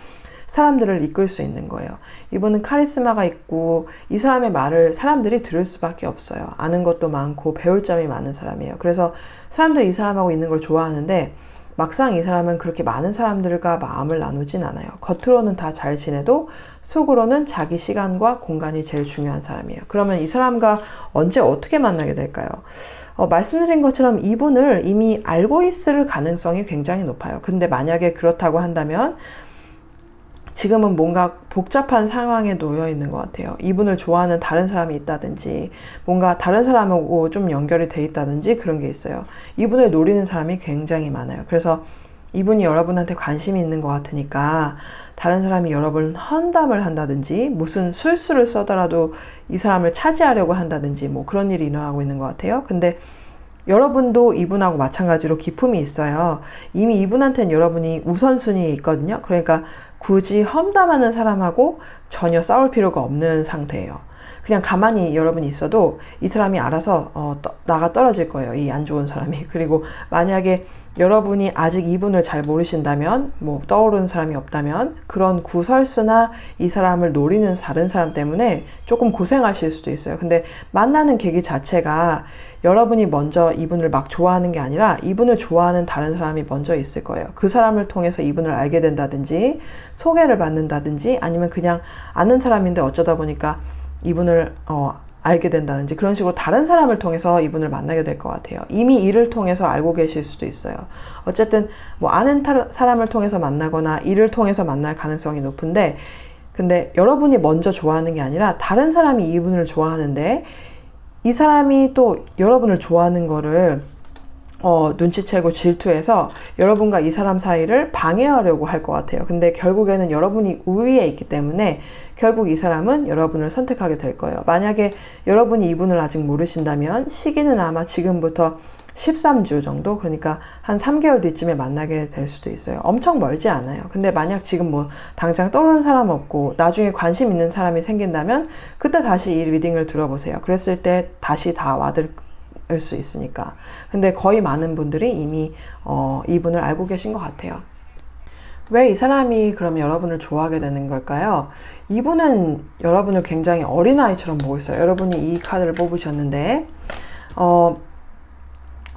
사람들을 이끌 수 있는 거예요. 이분은 카리스마가 있고 이 사람의 말을 사람들이 들을 수밖에 없어요. 아는 것도 많고 배울 점이 많은 사람이에요. 그래서 사람들이 이 사람하고 있는 걸 좋아하는데 막상 이 사람은 그렇게 많은 사람들과 마음을 나누진 않아요. 겉으로는 다 잘 지내도 속으로는 자기 시간과 공간이 제일 중요한 사람이에요. 그러면 이 사람과 언제 어떻게 만나게 될까요? 말씀드린 것처럼 이분을 이미 알고 있을 가능성이 굉장히 높아요. 근데 만약에 그렇다고 한다면 지금은 뭔가 복잡한 상황에 놓여 있는 것 같아요. 이분을 좋아하는 다른 사람이 있다든지 뭔가 다른 사람하고 좀 연결이 돼 있다든지 그런 게 있어요. 이분을 노리는 사람이 굉장히 많아요. 그래서 이분이 여러분한테 관심이 있는 것 같으니까 다른 사람이 여러분을 헌담을 한다든지 무슨 술수를 써더라도 이 사람을 차지하려고 한다든지 뭐 그런 일이 일어나고 있는 것 같아요. 근데 여러분도 이분하고 마찬가지로 기품이 있어요. 이미 이분한테는 여러분이 우선순위에 있거든요. 그러니까 굳이 험담하는 사람하고 전혀 싸울 필요가 없는 상태예요. 그냥 가만히 여러분이 있어도 이 사람이 알아서 나가 떨어질 거예요. 이 안 좋은 사람이. 그리고 만약에 여러분이 아직 이분을 잘 모르신다면 뭐 떠오르는 사람이 없다면 그런 구설수나 이 사람을 노리는 다른 사람 때문에 조금 고생하실 수도 있어요. 근데 만나는 계기 자체가 여러분이 먼저 이분을 막 좋아하는 게 아니라 이분을 좋아하는 다른 사람이 먼저 있을 거예요. 그 사람을 통해서 이분을 알게 된다든지 소개를 받는다든지 아니면 그냥 아는 사람인데 어쩌다 보니까 이분을 알게 된다든지 그런 식으로 다른 사람을 통해서 이분을 만나게 될 것 같아요. 이미 일을 통해서 알고 계실 수도 있어요. 어쨌든 뭐 아는 사람을 통해서 만나거나 일을 통해서 만날 가능성이 높은데 근데 여러분이 먼저 좋아하는 게 아니라 다른 사람이 이분을 좋아하는데 이 사람이 또 여러분을 좋아하는 거를 눈치채고 질투해서 여러분과 이 사람 사이를 방해하려고 할 것 같아요. 근데 결국에는 여러분이 우위에 있기 때문에 결국 이 사람은 여러분을 선택하게 될 거예요. 만약에 여러분이 이분을 아직 모르신다면 시기는 아마 지금부터 13주 정도, 그러니까 한 3개월 뒤쯤에 만나게 될 수도 있어요. 엄청 멀지 않아요. 근데 만약 지금 뭐 당장 떠오르는 사람 없고 나중에 관심 있는 사람이 생긴다면 그때 다시 이 리딩을 들어보세요. 그랬을 때 다시 다 와닿을 수 있으니까. 근데 거의 많은 분들이 이미 이분을 알고 계신 것 같아요. 왜 이 사람이 그럼 여러분을 좋아하게 되는 걸까요? 이분은 여러분을 굉장히 어린아이처럼 보고 있어요. 여러분이 이 카드를 뽑으셨는데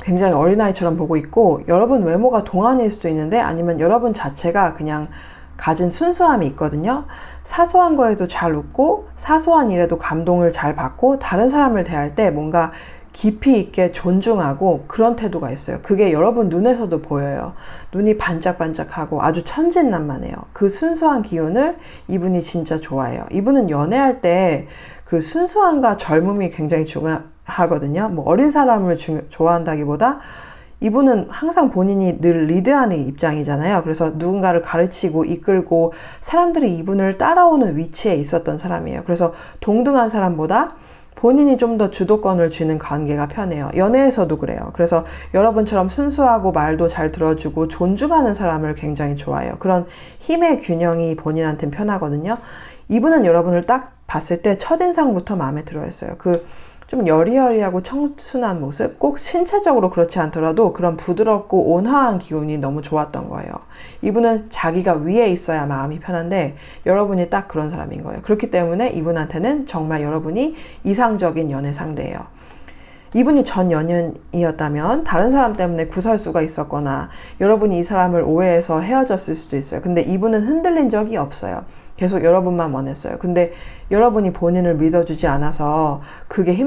굉장히 어린아이처럼 보고 있고, 여러분 외모가 동안일 수도 있는데 아니면 여러분 자체가 그냥 가진 순수함이 있거든요. 사소한 거에도 잘 웃고 사소한 일에도 감동을 잘 받고 다른 사람을 대할 때 뭔가 깊이 있게 존중하고 그런 태도가 있어요. 그게 여러분 눈에서도 보여요. 눈이 반짝반짝하고 아주 천진난만해요. 그 순수한 기운을 이분이 진짜 좋아해요. 이분은 연애할 때 그 순수함과 젊음이 굉장히 중요하거든요. 뭐 어린 사람을 좋아한다기보다 이분은 항상 본인이 늘 리드하는 입장이잖아요. 그래서 누군가를 가르치고 이끌고 사람들이 이분을 따라오는 위치에 있었던 사람이에요. 그래서 동등한 사람보다 본인이 좀 더 주도권을 쥐는 관계가 편해요. 연애에서도 그래요. 그래서 여러분처럼 순수하고 말도 잘 들어주고 존중하는 사람을 굉장히 좋아해요. 그런 힘의 균형이 본인한테는 편하거든요. 이분은 여러분을 딱 봤을 때 첫인상부터 마음에 들어 했어요. 그 좀 여리여리하고 청순한 모습, 꼭 신체적으로 그렇지 않더라도 그런 부드럽고 온화한 기운이 너무 좋았던 거예요. 이분은 자기가 위에 있어야 마음이 편한데 여러분이 딱 그런 사람인 거예요. 그렇기 때문에 이분한테는 정말 여러분이 이상적인 연애 상대예요. 이분이 전 연인이었다면 다른 사람 때문에 구설수가 있었거나 여러분이 이 사람을 오해해서 헤어졌을 수도 있어요. 근데 이분은 흔들린 적이 없어요. 계속 여러분만 원했어요. 근데 여러분이 본인을 믿어주지 않아서 그게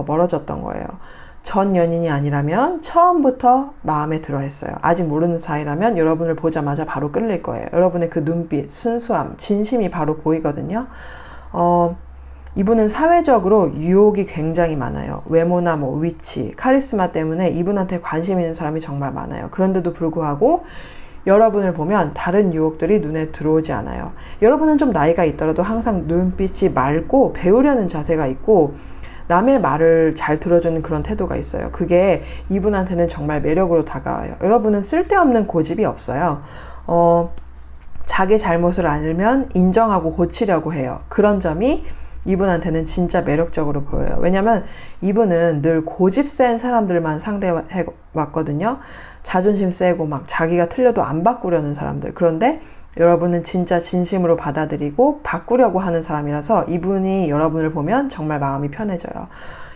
멀어졌던 거예요. 전 연인이 아니라면 처음부터 마음에 들어 했어요. 아직 모르는 사이라면 여러분을 보자마자 바로 끌릴 거예요. 여러분의 그 눈빛, 순수함, 진심이 바로 보이거든요. 이분은 사회적으로 유혹이 굉장히 많아요. 외모나 뭐 위치, 카리스마 때문에 이분한테 관심 있는 사람이 정말 많아요. 그런데도 불구하고 여러분을 보면 다른 유혹들이 눈에 들어오지 않아요. 여러분은 좀 나이가 있더라도 항상 눈빛이 맑고 배우려는 자세가 있고 남의 말을 잘 들어주는 그런 태도가 있어요. 그게 이분한테는 정말 매력으로 다가와요. 여러분은 쓸데없는 고집이 없어요. 자기 잘못을 알면 인정하고 고치려고 해요. 그런 점이 이분한테는 진짜 매력적으로 보여요. 왜냐면 이분은 늘 고집 센 사람들만 상대해 왔거든요. 자존심 세고 막 자기가 틀려도 안 바꾸려는 사람들. 그런데 여러분은 진짜 진심으로 받아들이고 바꾸려고 하는 사람이라서 이분이 여러분을 보면 정말 마음이 편해져요.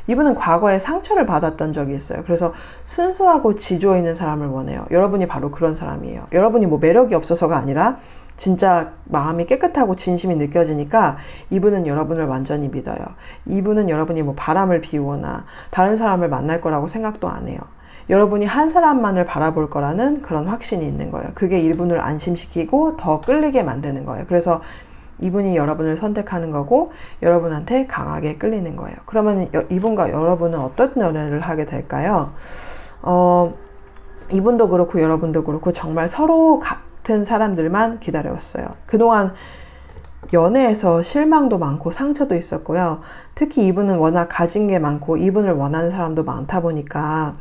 이분은 과거에 상처를 받았던 적이 있어요. 그래서 순수하고 지조 있는 사람을 원해요. 여러분이 바로 그런 사람이에요. 여러분이 뭐 매력이 없어서가 아니라 진짜 마음이 깨끗하고 진심이 느껴지니까 이분은 여러분을 완전히 믿어요. 이분은 여러분이 뭐 바람을 피우거나 다른 사람을 만날 거라고 생각도 안 해요. 여러분이 한 사람만을 바라볼 거라는 그런 확신이 있는 거예요. 그게 이분을 안심시키고 더 끌리게 만드는 거예요. 그래서 이분이 여러분을 선택하는 거고 여러분한테 강하게 끌리는 거예요. 그러면 이분과 여러분은 어떤 연애를 하게 될까요? 이분도 그렇고 여러분도 그렇고 정말 서로 같은 사람들만 기다려왔어요. 그동안 연애에서 실망도 많고 상처도 있었고요. 특히 이분은 워낙 가진 게 많고 이분을 원하는 사람도 많다 보니까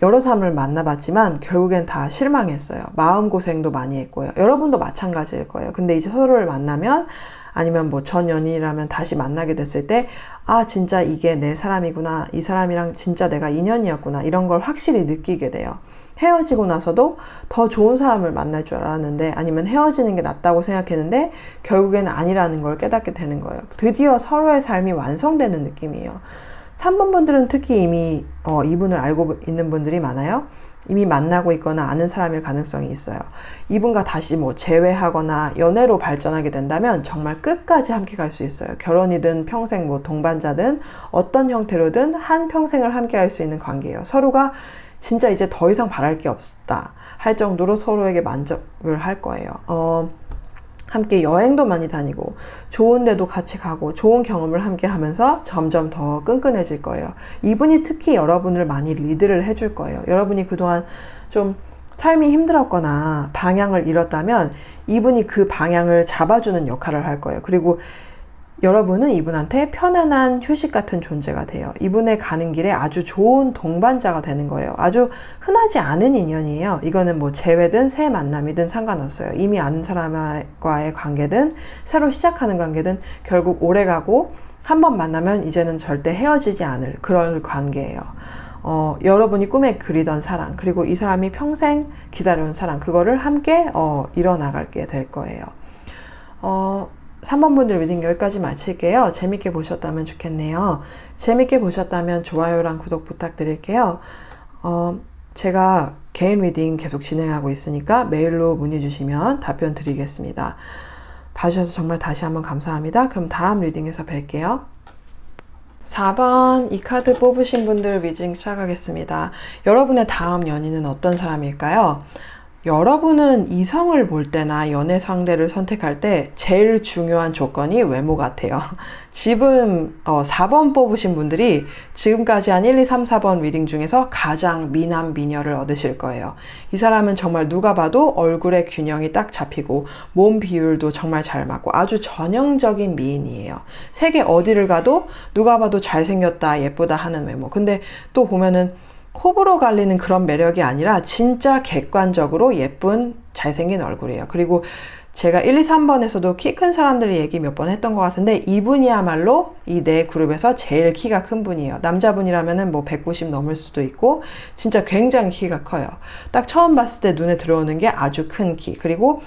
여러 사람을 만나봤지만 결국엔 다 실망했어요. 마음고생도 많이 했고요. 여러분도 마찬가지일 거예요. 근데 이제 서로를 만나면 아니면 뭐 전 연인이라면 다시 만나게 됐을 때 아 진짜 이게 내 사람이구나. 이 사람이랑 진짜 내가 인연이었구나. 이런 걸 확실히 느끼게 돼요. 헤어지고 나서도 더 좋은 사람을 만날 줄 알았는데 아니면 헤어지는 게 낫다고 생각했는데 결국에는 아니라는 걸 깨닫게 되는 거예요. 드디어 서로의 삶이 완성되는 느낌이에요. 3번 분들은 특히 이미 이분을 알고 있는 분들이 많아요. 이미 만나고 있거나 아는 사람일 가능성이 있어요. 이분과 다시 뭐 재회하거나 연애로 발전하게 된다면 정말 끝까지 함께 갈 수 있어요. 결혼이든 평생 뭐 동반자든 어떤 형태로든 한 평생을 함께 할 수 있는 관계예요. 서로가 진짜 이제 더 이상 바랄 게 없다 할 정도로 서로에게 만족을 할 거예요. 함께 여행도 많이 다니고 좋은 데도 같이 가고 좋은 경험을 함께 하면서 점점 더 끈끈해질 거예요. 이분이 특히 여러분을 많이 리드를 해줄 거예요. 여러분이 그동안 좀 삶이 힘들었거나 방향을 잃었다면 이분이 그 방향을 잡아주는 역할을 할 거예요. 그리고 여러분은 이분한테 편안한 휴식 같은 존재가 돼요. 이분의 가는 길에 아주 좋은 동반자가 되는 거예요. 아주 흔하지 않은 인연이에요. 이거는 뭐 재회든 새 만남이든 상관없어요. 이미 아는 사람과의 관계든 새로 시작하는 관계든 결국 오래가고 한 번 만나면 이제는 절대 헤어지지 않을 그런 관계예요. 여러분이 꿈에 그리던 사랑, 그리고 이 사람이 평생 기다려온 사랑, 그거를 함께 이뤄나가게 될 거예요. 3번 분들 리딩 여기까지 마칠게요. 재밌게 보셨다면 좋겠네요. 재밌게 보셨다면 좋아요랑 구독 부탁드릴게요. 제가 개인 리딩 계속 진행하고 있으니까 메일로 문의 주시면 답변 드리겠습니다. 봐주셔서 정말 다시 한번 감사합니다. 그럼 다음 리딩에서 뵐게요. 4번 이 카드 뽑으신 분들 리딩 시작하겠습니다. 여러분의 다음 연인은 어떤 사람일까요? 여러분은 이성을 볼 때나 연애 상대를 선택할 때 제일 중요한 조건이 외모 같아요. 지금 4번 뽑으신 분들이 지금까지 한 1, 2, 3, 4번 리딩 중에서 가장 미남 미녀를 얻으실 거예요. 이 사람은 정말 누가 봐도 얼굴의 균형이 딱 잡히고 몸 비율도 정말 잘 맞고 아주 전형적인 미인이에요. 세계 어디를 가도 누가 봐도 잘생겼다 예쁘다 하는 외모. 근데 또 보면은 호불호 갈리는 그런 매력이 아니라 진짜 객관적으로 예쁜 잘생긴 얼굴이에요. 그리고 제가 1, 2, 3번에서도 키 큰 사람들 얘기 몇 번 했던 것 같은데 이분이야말로 이 네 그룹에서 제일 키가 큰 분이에요. 남자분이라면은 뭐 190 넘을 수도 있고 진짜 굉장히 키가 커요. 딱 처음 봤을 때 눈에 들어오는 게 아주 큰 키. 그리고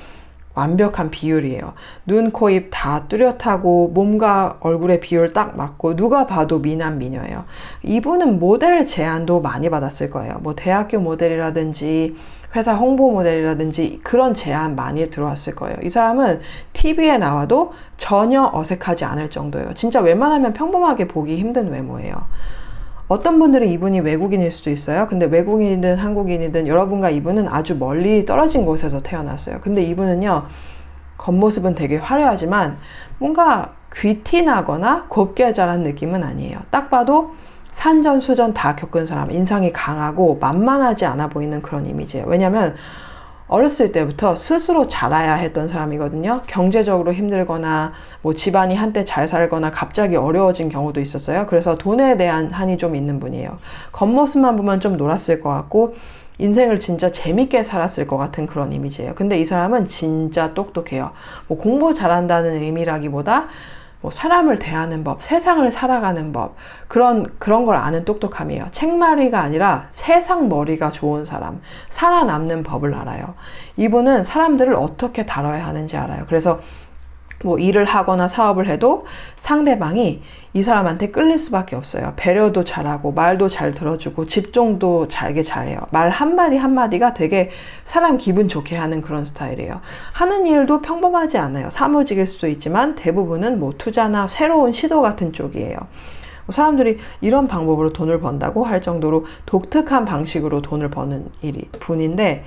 완벽한 비율이에요. 눈, 코, 입 다 뚜렷하고 몸과 얼굴의 비율 딱 맞고 누가 봐도 미남 미녀예요. 이분은 모델 제안도 많이 받았을 거예요. 뭐 대학교 모델이라든지 회사 홍보 모델이라든지 그런 제안 많이 들어왔을 거예요. 이 사람은 TV에 나와도 전혀 어색하지 않을 정도예요. 진짜 웬만하면 평범하게 보기 힘든 외모예요. 어떤 분들은 이분이 외국인일 수도 있어요. 근데 외국인이든 한국인이든 여러분과 이분은 아주 멀리 떨어진 곳에서 태어났어요. 근데 이분은요, 겉모습은 되게 화려하지만 뭔가 귀티나거나 곱게 자란 느낌은 아니에요. 딱 봐도 산전수전 다 겪은 사람, 인상이 강하고 만만하지 않아 보이는 그런 이미지예요. 왜냐면 어렸을 때부터 스스로 자라야 했던 사람이거든요. 경제적으로 힘들거나 뭐 집안이 한때 잘 살거나 갑자기 어려워진 경우도 있었어요. 그래서 돈에 대한 한이 좀 있는 분이에요. 겉모습만 보면 좀 놀았을 것 같고 인생을 진짜 재밌게 살았을 것 같은 그런 이미지예요. 근데 이 사람은 진짜 똑똑해요. 뭐 공부 잘한다는 의미라기보다 뭐 사람을 대하는 법, 세상을 살아가는 법, 그런 걸 아는 똑똑함이에요. 책마리가 아니라 세상 머리가 좋은 사람, 살아남는 법을 알아요. 이분은 사람들을 어떻게 다뤄야 하는지 알아요. 그래서 뭐 일을 하거나 사업을 해도 상대방이 이 사람한테 끌릴 수밖에 없어요. 배려도 잘하고 말도 잘 들어주고 집중도 잘해요. 말 한마디 한마디가 되게 사람 기분 좋게 하는 그런 스타일이에요. 하는 일도 평범하지 않아요. 사무직일 수도 있지만 대부분은 뭐 투자나 새로운 시도 같은 쪽이에요. 사람들이 이런 방법으로 돈을 번다고 할 정도로 독특한 방식으로 돈을 버는 분인데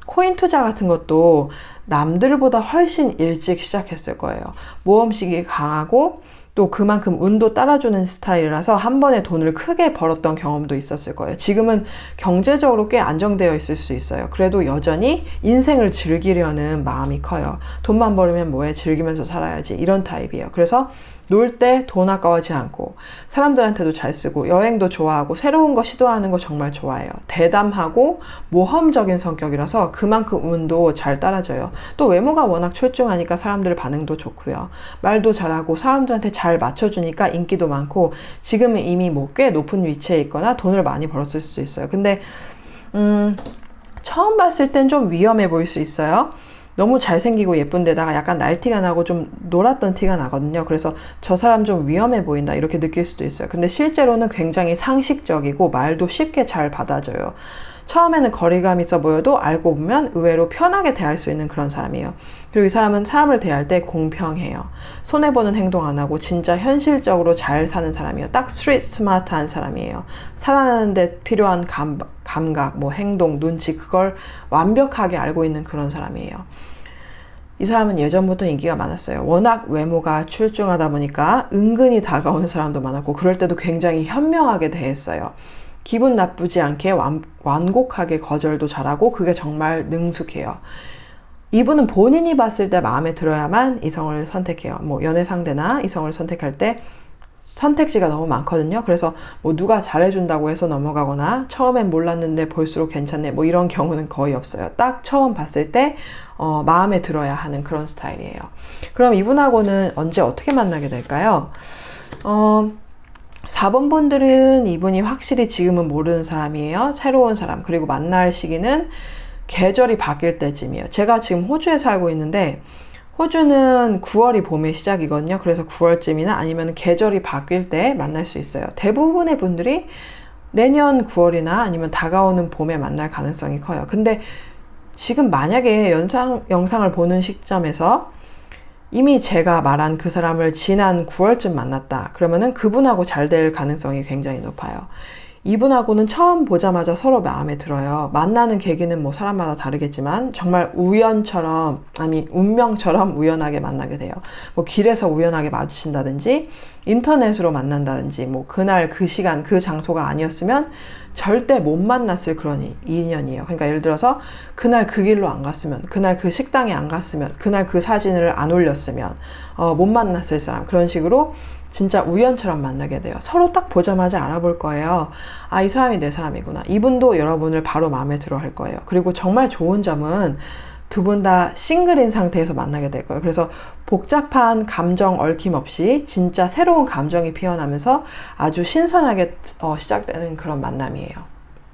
코인 투자 같은 것도 남들보다 훨씬 일찍 시작했을 거예요. 모험식이 강하고 또 그만큼 운도 따라주는 스타일이라서 한 번에 돈을 크게 벌었던 경험도 있었을 거예요. 지금은 경제적으로 꽤 안정되어 있을 수 있어요. 그래도 여전히 인생을 즐기려는 마음이 커요. 돈만 벌으면 뭐해, 즐기면서 살아야지, 이런 타입이에요. 그래서 놀 때 돈 아까워하지 않고 사람들한테도 잘 쓰고 여행도 좋아하고 새로운 거 시도하는 거 정말 좋아해요. 대담하고 모험적인 성격이라서 그만큼 운도 잘 따라줘요. 또 외모가 워낙 출중하니까 사람들 반응도 좋고요. 말도 잘하고 사람들한테 잘 맞춰주니까 인기도 많고 지금은 이미 뭐 꽤 높은 위치에 있거나 돈을 많이 벌었을 수도 있어요. 근데 처음 봤을 땐 좀 위험해 보일 수 있어요. 너무 잘생기고 예쁜데다가 약간 날티가 나고 좀 놀았던 티가 나거든요. 그래서 저 사람 좀 위험해 보인다 이렇게 느낄 수도 있어요. 근데 실제로는 굉장히 상식적이고 말도 쉽게 잘 받아줘요. 처음에는 거리감 있어 보여도 알고 보면 의외로 편하게 대할 수 있는 그런 사람이에요. 그리고 이 사람은 사람을 대할 때 공평해요. 손해보는 행동 안 하고 진짜 현실적으로 잘 사는 사람이에요. 딱 스트리트 스마트한 사람이에요. 살아가는 데 필요한 감각, 뭐 행동, 눈치, 그걸 완벽하게 알고 있는 그런 사람이에요. 이 사람은 예전부터 인기가 많았어요. 워낙 외모가 출중하다 보니까 은근히 다가오는 사람도 많았고 그럴 때도 굉장히 현명하게 대했어요. 기분 나쁘지 않게 완곡하게 거절도 잘하고 그게 정말 능숙해요. 이분은 본인이 봤을 때 마음에 들어야만 이성을 선택해요. 뭐 연애 상대나 이성을 선택할 때 선택지가 너무 많거든요. 그래서 뭐 누가 잘해준다고 해서 넘어가거나 처음엔 몰랐는데 볼수록 괜찮네 뭐 이런 경우는 거의 없어요. 딱 처음 봤을 때 마음에 들어야 하는 그런 스타일이에요. 그럼 이분하고는 언제 어떻게 만나게 될까요? 4번 분들은 이분이 확실히 지금은 모르는 사람이에요. 새로운 사람. 그리고 만날 시기는 계절이 바뀔 때쯤이에요. 제가 지금 호주에 살고 있는데 호주는 9월이 봄의 시작이거든요. 그래서 9월쯤이나 아니면 계절이 바뀔 때 만날 수 있어요. 대부분의 분들이 내년 9월이나 아니면 다가오는 봄에 만날 가능성이 커요. 근데 지금 만약에 영상을 보는 시점에서 이미 제가 말한 그 사람을 지난 9월쯤 만났다. 그러면은 그분하고 잘 될 가능성이 굉장히 높아요. 이분하고는 처음 보자마자 서로 마음에 들어요. 만나는 계기는 뭐 사람마다 다르겠지만 정말 우연처럼 아니 운명처럼 우연하게 만나게 돼요. 뭐 길에서 우연하게 마주친다든지 인터넷으로 만난다든지 뭐 그날 그 시간 그 장소가 아니었으면 절대 못 만났을 그런 인연이에요. 그러니까 예를 들어서 그날 그 길로 안 갔으면 그날 그 식당에 안 갔으면 그날 그 사진을 안 올렸으면 못 만났을 사람 그런 식으로 진짜 우연처럼 만나게 돼요. 서로 딱 보자마자 알아볼 거예요. 아, 이 사람이 내 사람이구나. 이분도 여러분을 바로 마음에 들어 할 거예요. 그리고 정말 좋은 점은 두 분 다 싱글인 상태에서 만나게 될 거예요. 그래서 복잡한 감정 얽힘 없이 진짜 새로운 감정이 피어나면서 아주 신선하게 시작되는 그런 만남이에요.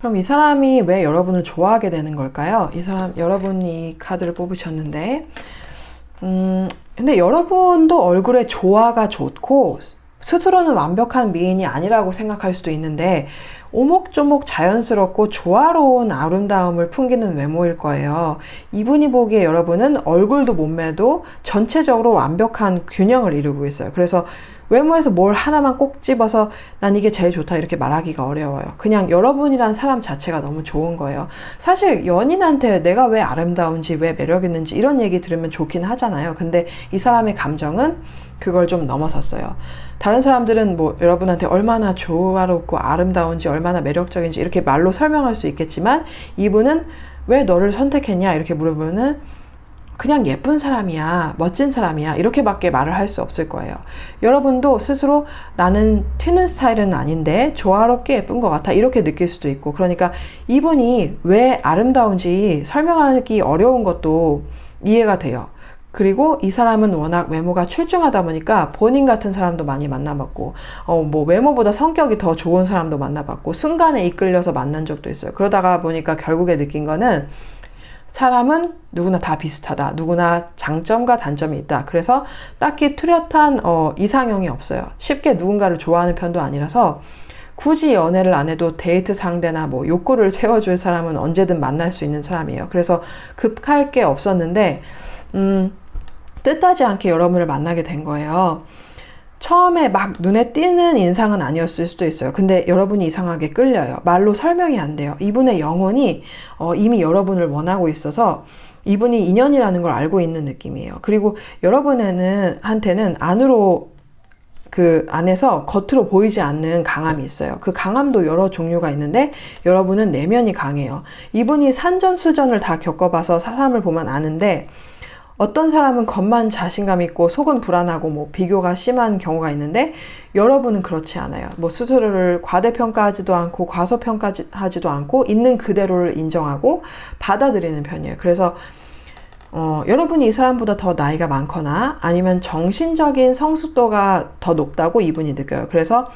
그럼 이 사람이 왜 여러분을 좋아하게 되는 걸까요? 이 사람, 여러분이 이 카드를 뽑으셨는데 근데 여러분도 얼굴에 조화가 좋고 스스로는 완벽한 미인이 아니라고 생각할 수도 있는데 오목조목 자연스럽고 조화로운 아름다움을 풍기는 외모일 거예요. 이분이 보기에 여러분은 얼굴도 몸매도 전체적으로 완벽한 균형을 이루고 있어요. 그래서 외모에서 뭘 하나만 꼭 집어서 난 이게 제일 좋다 이렇게 말하기가 어려워요. 그냥 여러분이란 사람 자체가 너무 좋은 거예요. 사실 연인한테 내가 왜 아름다운지 왜 매력 있는지 이런 얘기 들으면 좋긴 하잖아요. 근데 이 사람의 감정은 그걸 좀 넘어섰어요. 다른 사람들은 뭐 여러분한테 얼마나 조화롭고 아름다운지 얼마나 매력적인지 이렇게 말로 설명할 수 있겠지만 이분은 왜 너를 선택했냐 이렇게 물어보면은 그냥 예쁜 사람이야, 멋진 사람이야 이렇게밖에 말을 할 수 없을 거예요. 여러분도 스스로 나는 튀는 스타일은 아닌데 조화롭게 예쁜 것 같아 이렇게 느낄 수도 있고 그러니까 이분이 왜 아름다운지 설명하기 어려운 것도 이해가 돼요. 그리고 이 사람은 워낙 외모가 출중하다 보니까 본인 같은 사람도 많이 만나봤고 뭐 외모보다 성격이 더 좋은 사람도 만나봤고 순간에 이끌려서 만난 적도 있어요. 그러다가 보니까 결국에 느낀 거는 사람은 누구나 다 비슷하다. 누구나 장점과 단점이 있다. 그래서 딱히 뚜렷한 이상형이 없어요. 쉽게 누군가를 좋아하는 편도 아니라서 굳이 연애를 안 해도 데이트 상대나 뭐 욕구를 채워줄 사람은 언제든 만날 수 있는 사람이에요. 그래서 급할 게 없었는데 뜻하지 않게 여러분을 만나게 된 거예요. 처음에 막 눈에 띄는 인상은 아니었을 수도 있어요. 근데 여러분이 이상하게 끌려요. 말로 설명이 안 돼요. 이분의 영혼이 이미 여러분을 원하고 있어서 이분이 인연이라는 걸 알고 있는 느낌이에요. 그리고 여러분한테는 안으로 그 안에서 겉으로 보이지 않는 강함이 있어요. 그 강함도 여러 종류가 있는데 여러분은 내면이 강해요. 이분이 산전수전을 다 겪어봐서 사람을 보면 아는데 어떤 사람은 겉만 자신감 있고 속은 불안하고 뭐 비교가 심한 경우가 있는데 여러분은 그렇지 않아요. 뭐 스스로를 과대평가하지도 않고 과소평가하지도 않고 있는 그대로를 인정하고 받아들이는 편이에요. 그래서 여러분이 이 사람보다 더 나이가 많거나 아니면 정신적인 성숙도가 더 높다고 이분이 느껴요. 그래서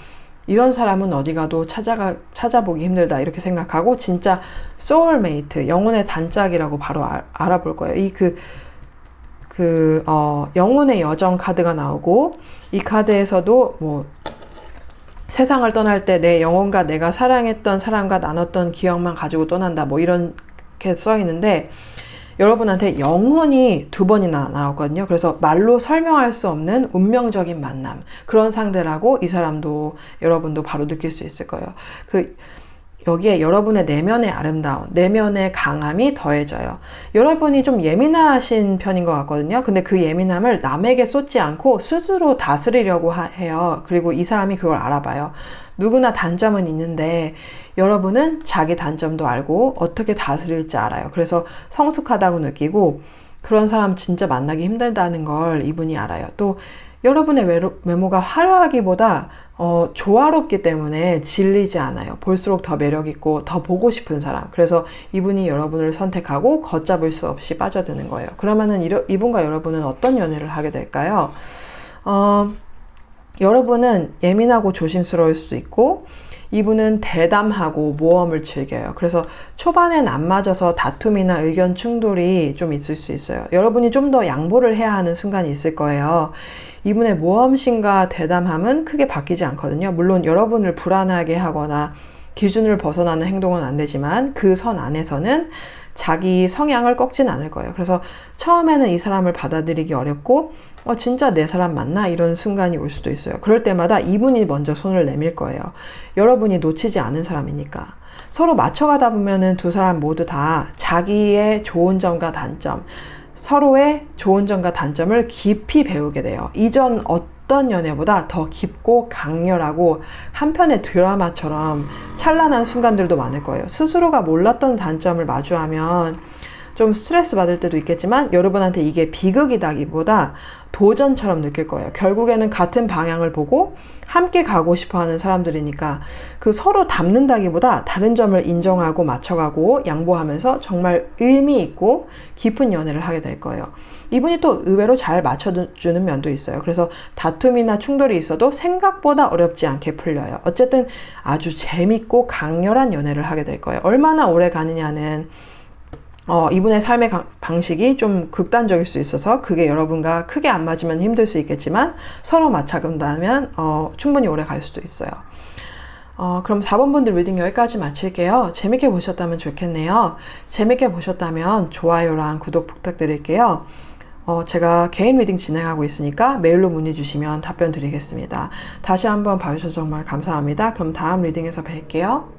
이런 사람은 어디 가도 찾아보기 힘들다 이렇게 생각하고 진짜 소울메이트, 영혼의 단짝이라고 바로 알아볼 거예요. 영혼의 여정 카드가 나오고 이 카드에서도 뭐 세상을 떠날 때 내 영혼과 내가 사랑했던 사람과 나눴던 기억만 가지고 떠난다 뭐 이렇게 써 있는데 여러분한테 영혼이 2번이나 나왔거든요. 그래서 말로 설명할 수 없는 운명적인 만남 그런 상대라고 이 사람도 여러분도 바로 느낄 수 있을 거예요. 여기에 여러분의 내면의 아름다움, 내면의 강함이 더해져요. 여러분이 좀 예민하신 편인 것 같거든요. 근데 그 예민함을 남에게 쏟지 않고 스스로 다스리려고 해요. 그리고 이 사람이 그걸 알아봐요. 누구나 단점은 있는데 여러분은 자기 단점도 알고 어떻게 다스릴지 알아요. 그래서 성숙하다고 느끼고 그런 사람 진짜 만나기 힘들다는 걸 이분이 알아요. 또 여러분의 외모가 화려하기보다 조화롭기 때문에 질리지 않아요. 볼수록 더 매력있고 더 보고 싶은 사람. 그래서 이분이 여러분을 선택하고 걷잡을 수 없이 빠져드는 거예요. 그러면은 이분과 여러분은 어떤 연애를 하게 될까요? 여러분은 예민하고 조심스러울 수 있고 이분은 대담하고 모험을 즐겨요. 그래서 초반엔 안 맞아서 다툼이나 의견 충돌이 좀 있을 수 있어요. 여러분이 좀 더 양보를 해야 하는 순간이 있을 거예요. 이분의 모험심과 대담함은 크게 바뀌지 않거든요. 물론 여러분을 불안하게 하거나 기준을 벗어나는 행동은 안 되지만 그 선 안에서는 자기 성향을 꺾진 않을 거예요. 그래서 처음에는 이 사람을 받아들이기 어렵고 진짜 내 사람 맞나? 이런 순간이 올 수도 있어요. 그럴 때마다 이분이 먼저 손을 내밀 거예요. 여러분이 놓치지 않은 사람이니까. 서로 맞춰가다 보면은 두 사람 모두 다 자기의 좋은 점과 단점, 서로의 좋은 점과 단점을 깊이 배우게 돼요. 이전 어떤 연애보다 더 깊고 강렬하고 한편의 드라마처럼 찬란한 순간들도 많을 거예요. 스스로가 몰랐던 단점을 마주하면 좀 스트레스 받을 때도 있겠지만 여러분한테 이게 비극이다기보다 도전처럼 느낄 거예요. 결국에는 같은 방향을 보고 함께 가고 싶어 하는 사람들이니까 그 서로 닮는다기보다 다른 점을 인정하고 맞춰가고 양보하면서 정말 의미 있고 깊은 연애를 하게 될 거예요. 이분이 또 의외로 잘 맞춰주는 면도 있어요. 그래서 다툼이나 충돌이 있어도 생각보다 어렵지 않게 풀려요. 어쨌든 아주 재밌고 강렬한 연애를 하게 될 거예요. 얼마나 오래 가느냐는 이분의 삶의 방식이 좀 극단적일 수 있어서 그게 여러분과 크게 안 맞으면 힘들 수 있겠지만 서로 맞춰간다면 충분히 오래 갈 수도 있어요. 그럼 4번 분들 리딩 여기까지 마칠게요. 재밌게 보셨다면 좋겠네요. 재밌게 보셨다면 좋아요랑 구독 부탁드릴게요. 제가 개인 리딩 진행하고 있으니까 메일로 문의 주시면 답변 드리겠습니다. 다시 한번 봐주셔서 정말 감사합니다. 그럼 다음 리딩에서 뵐게요.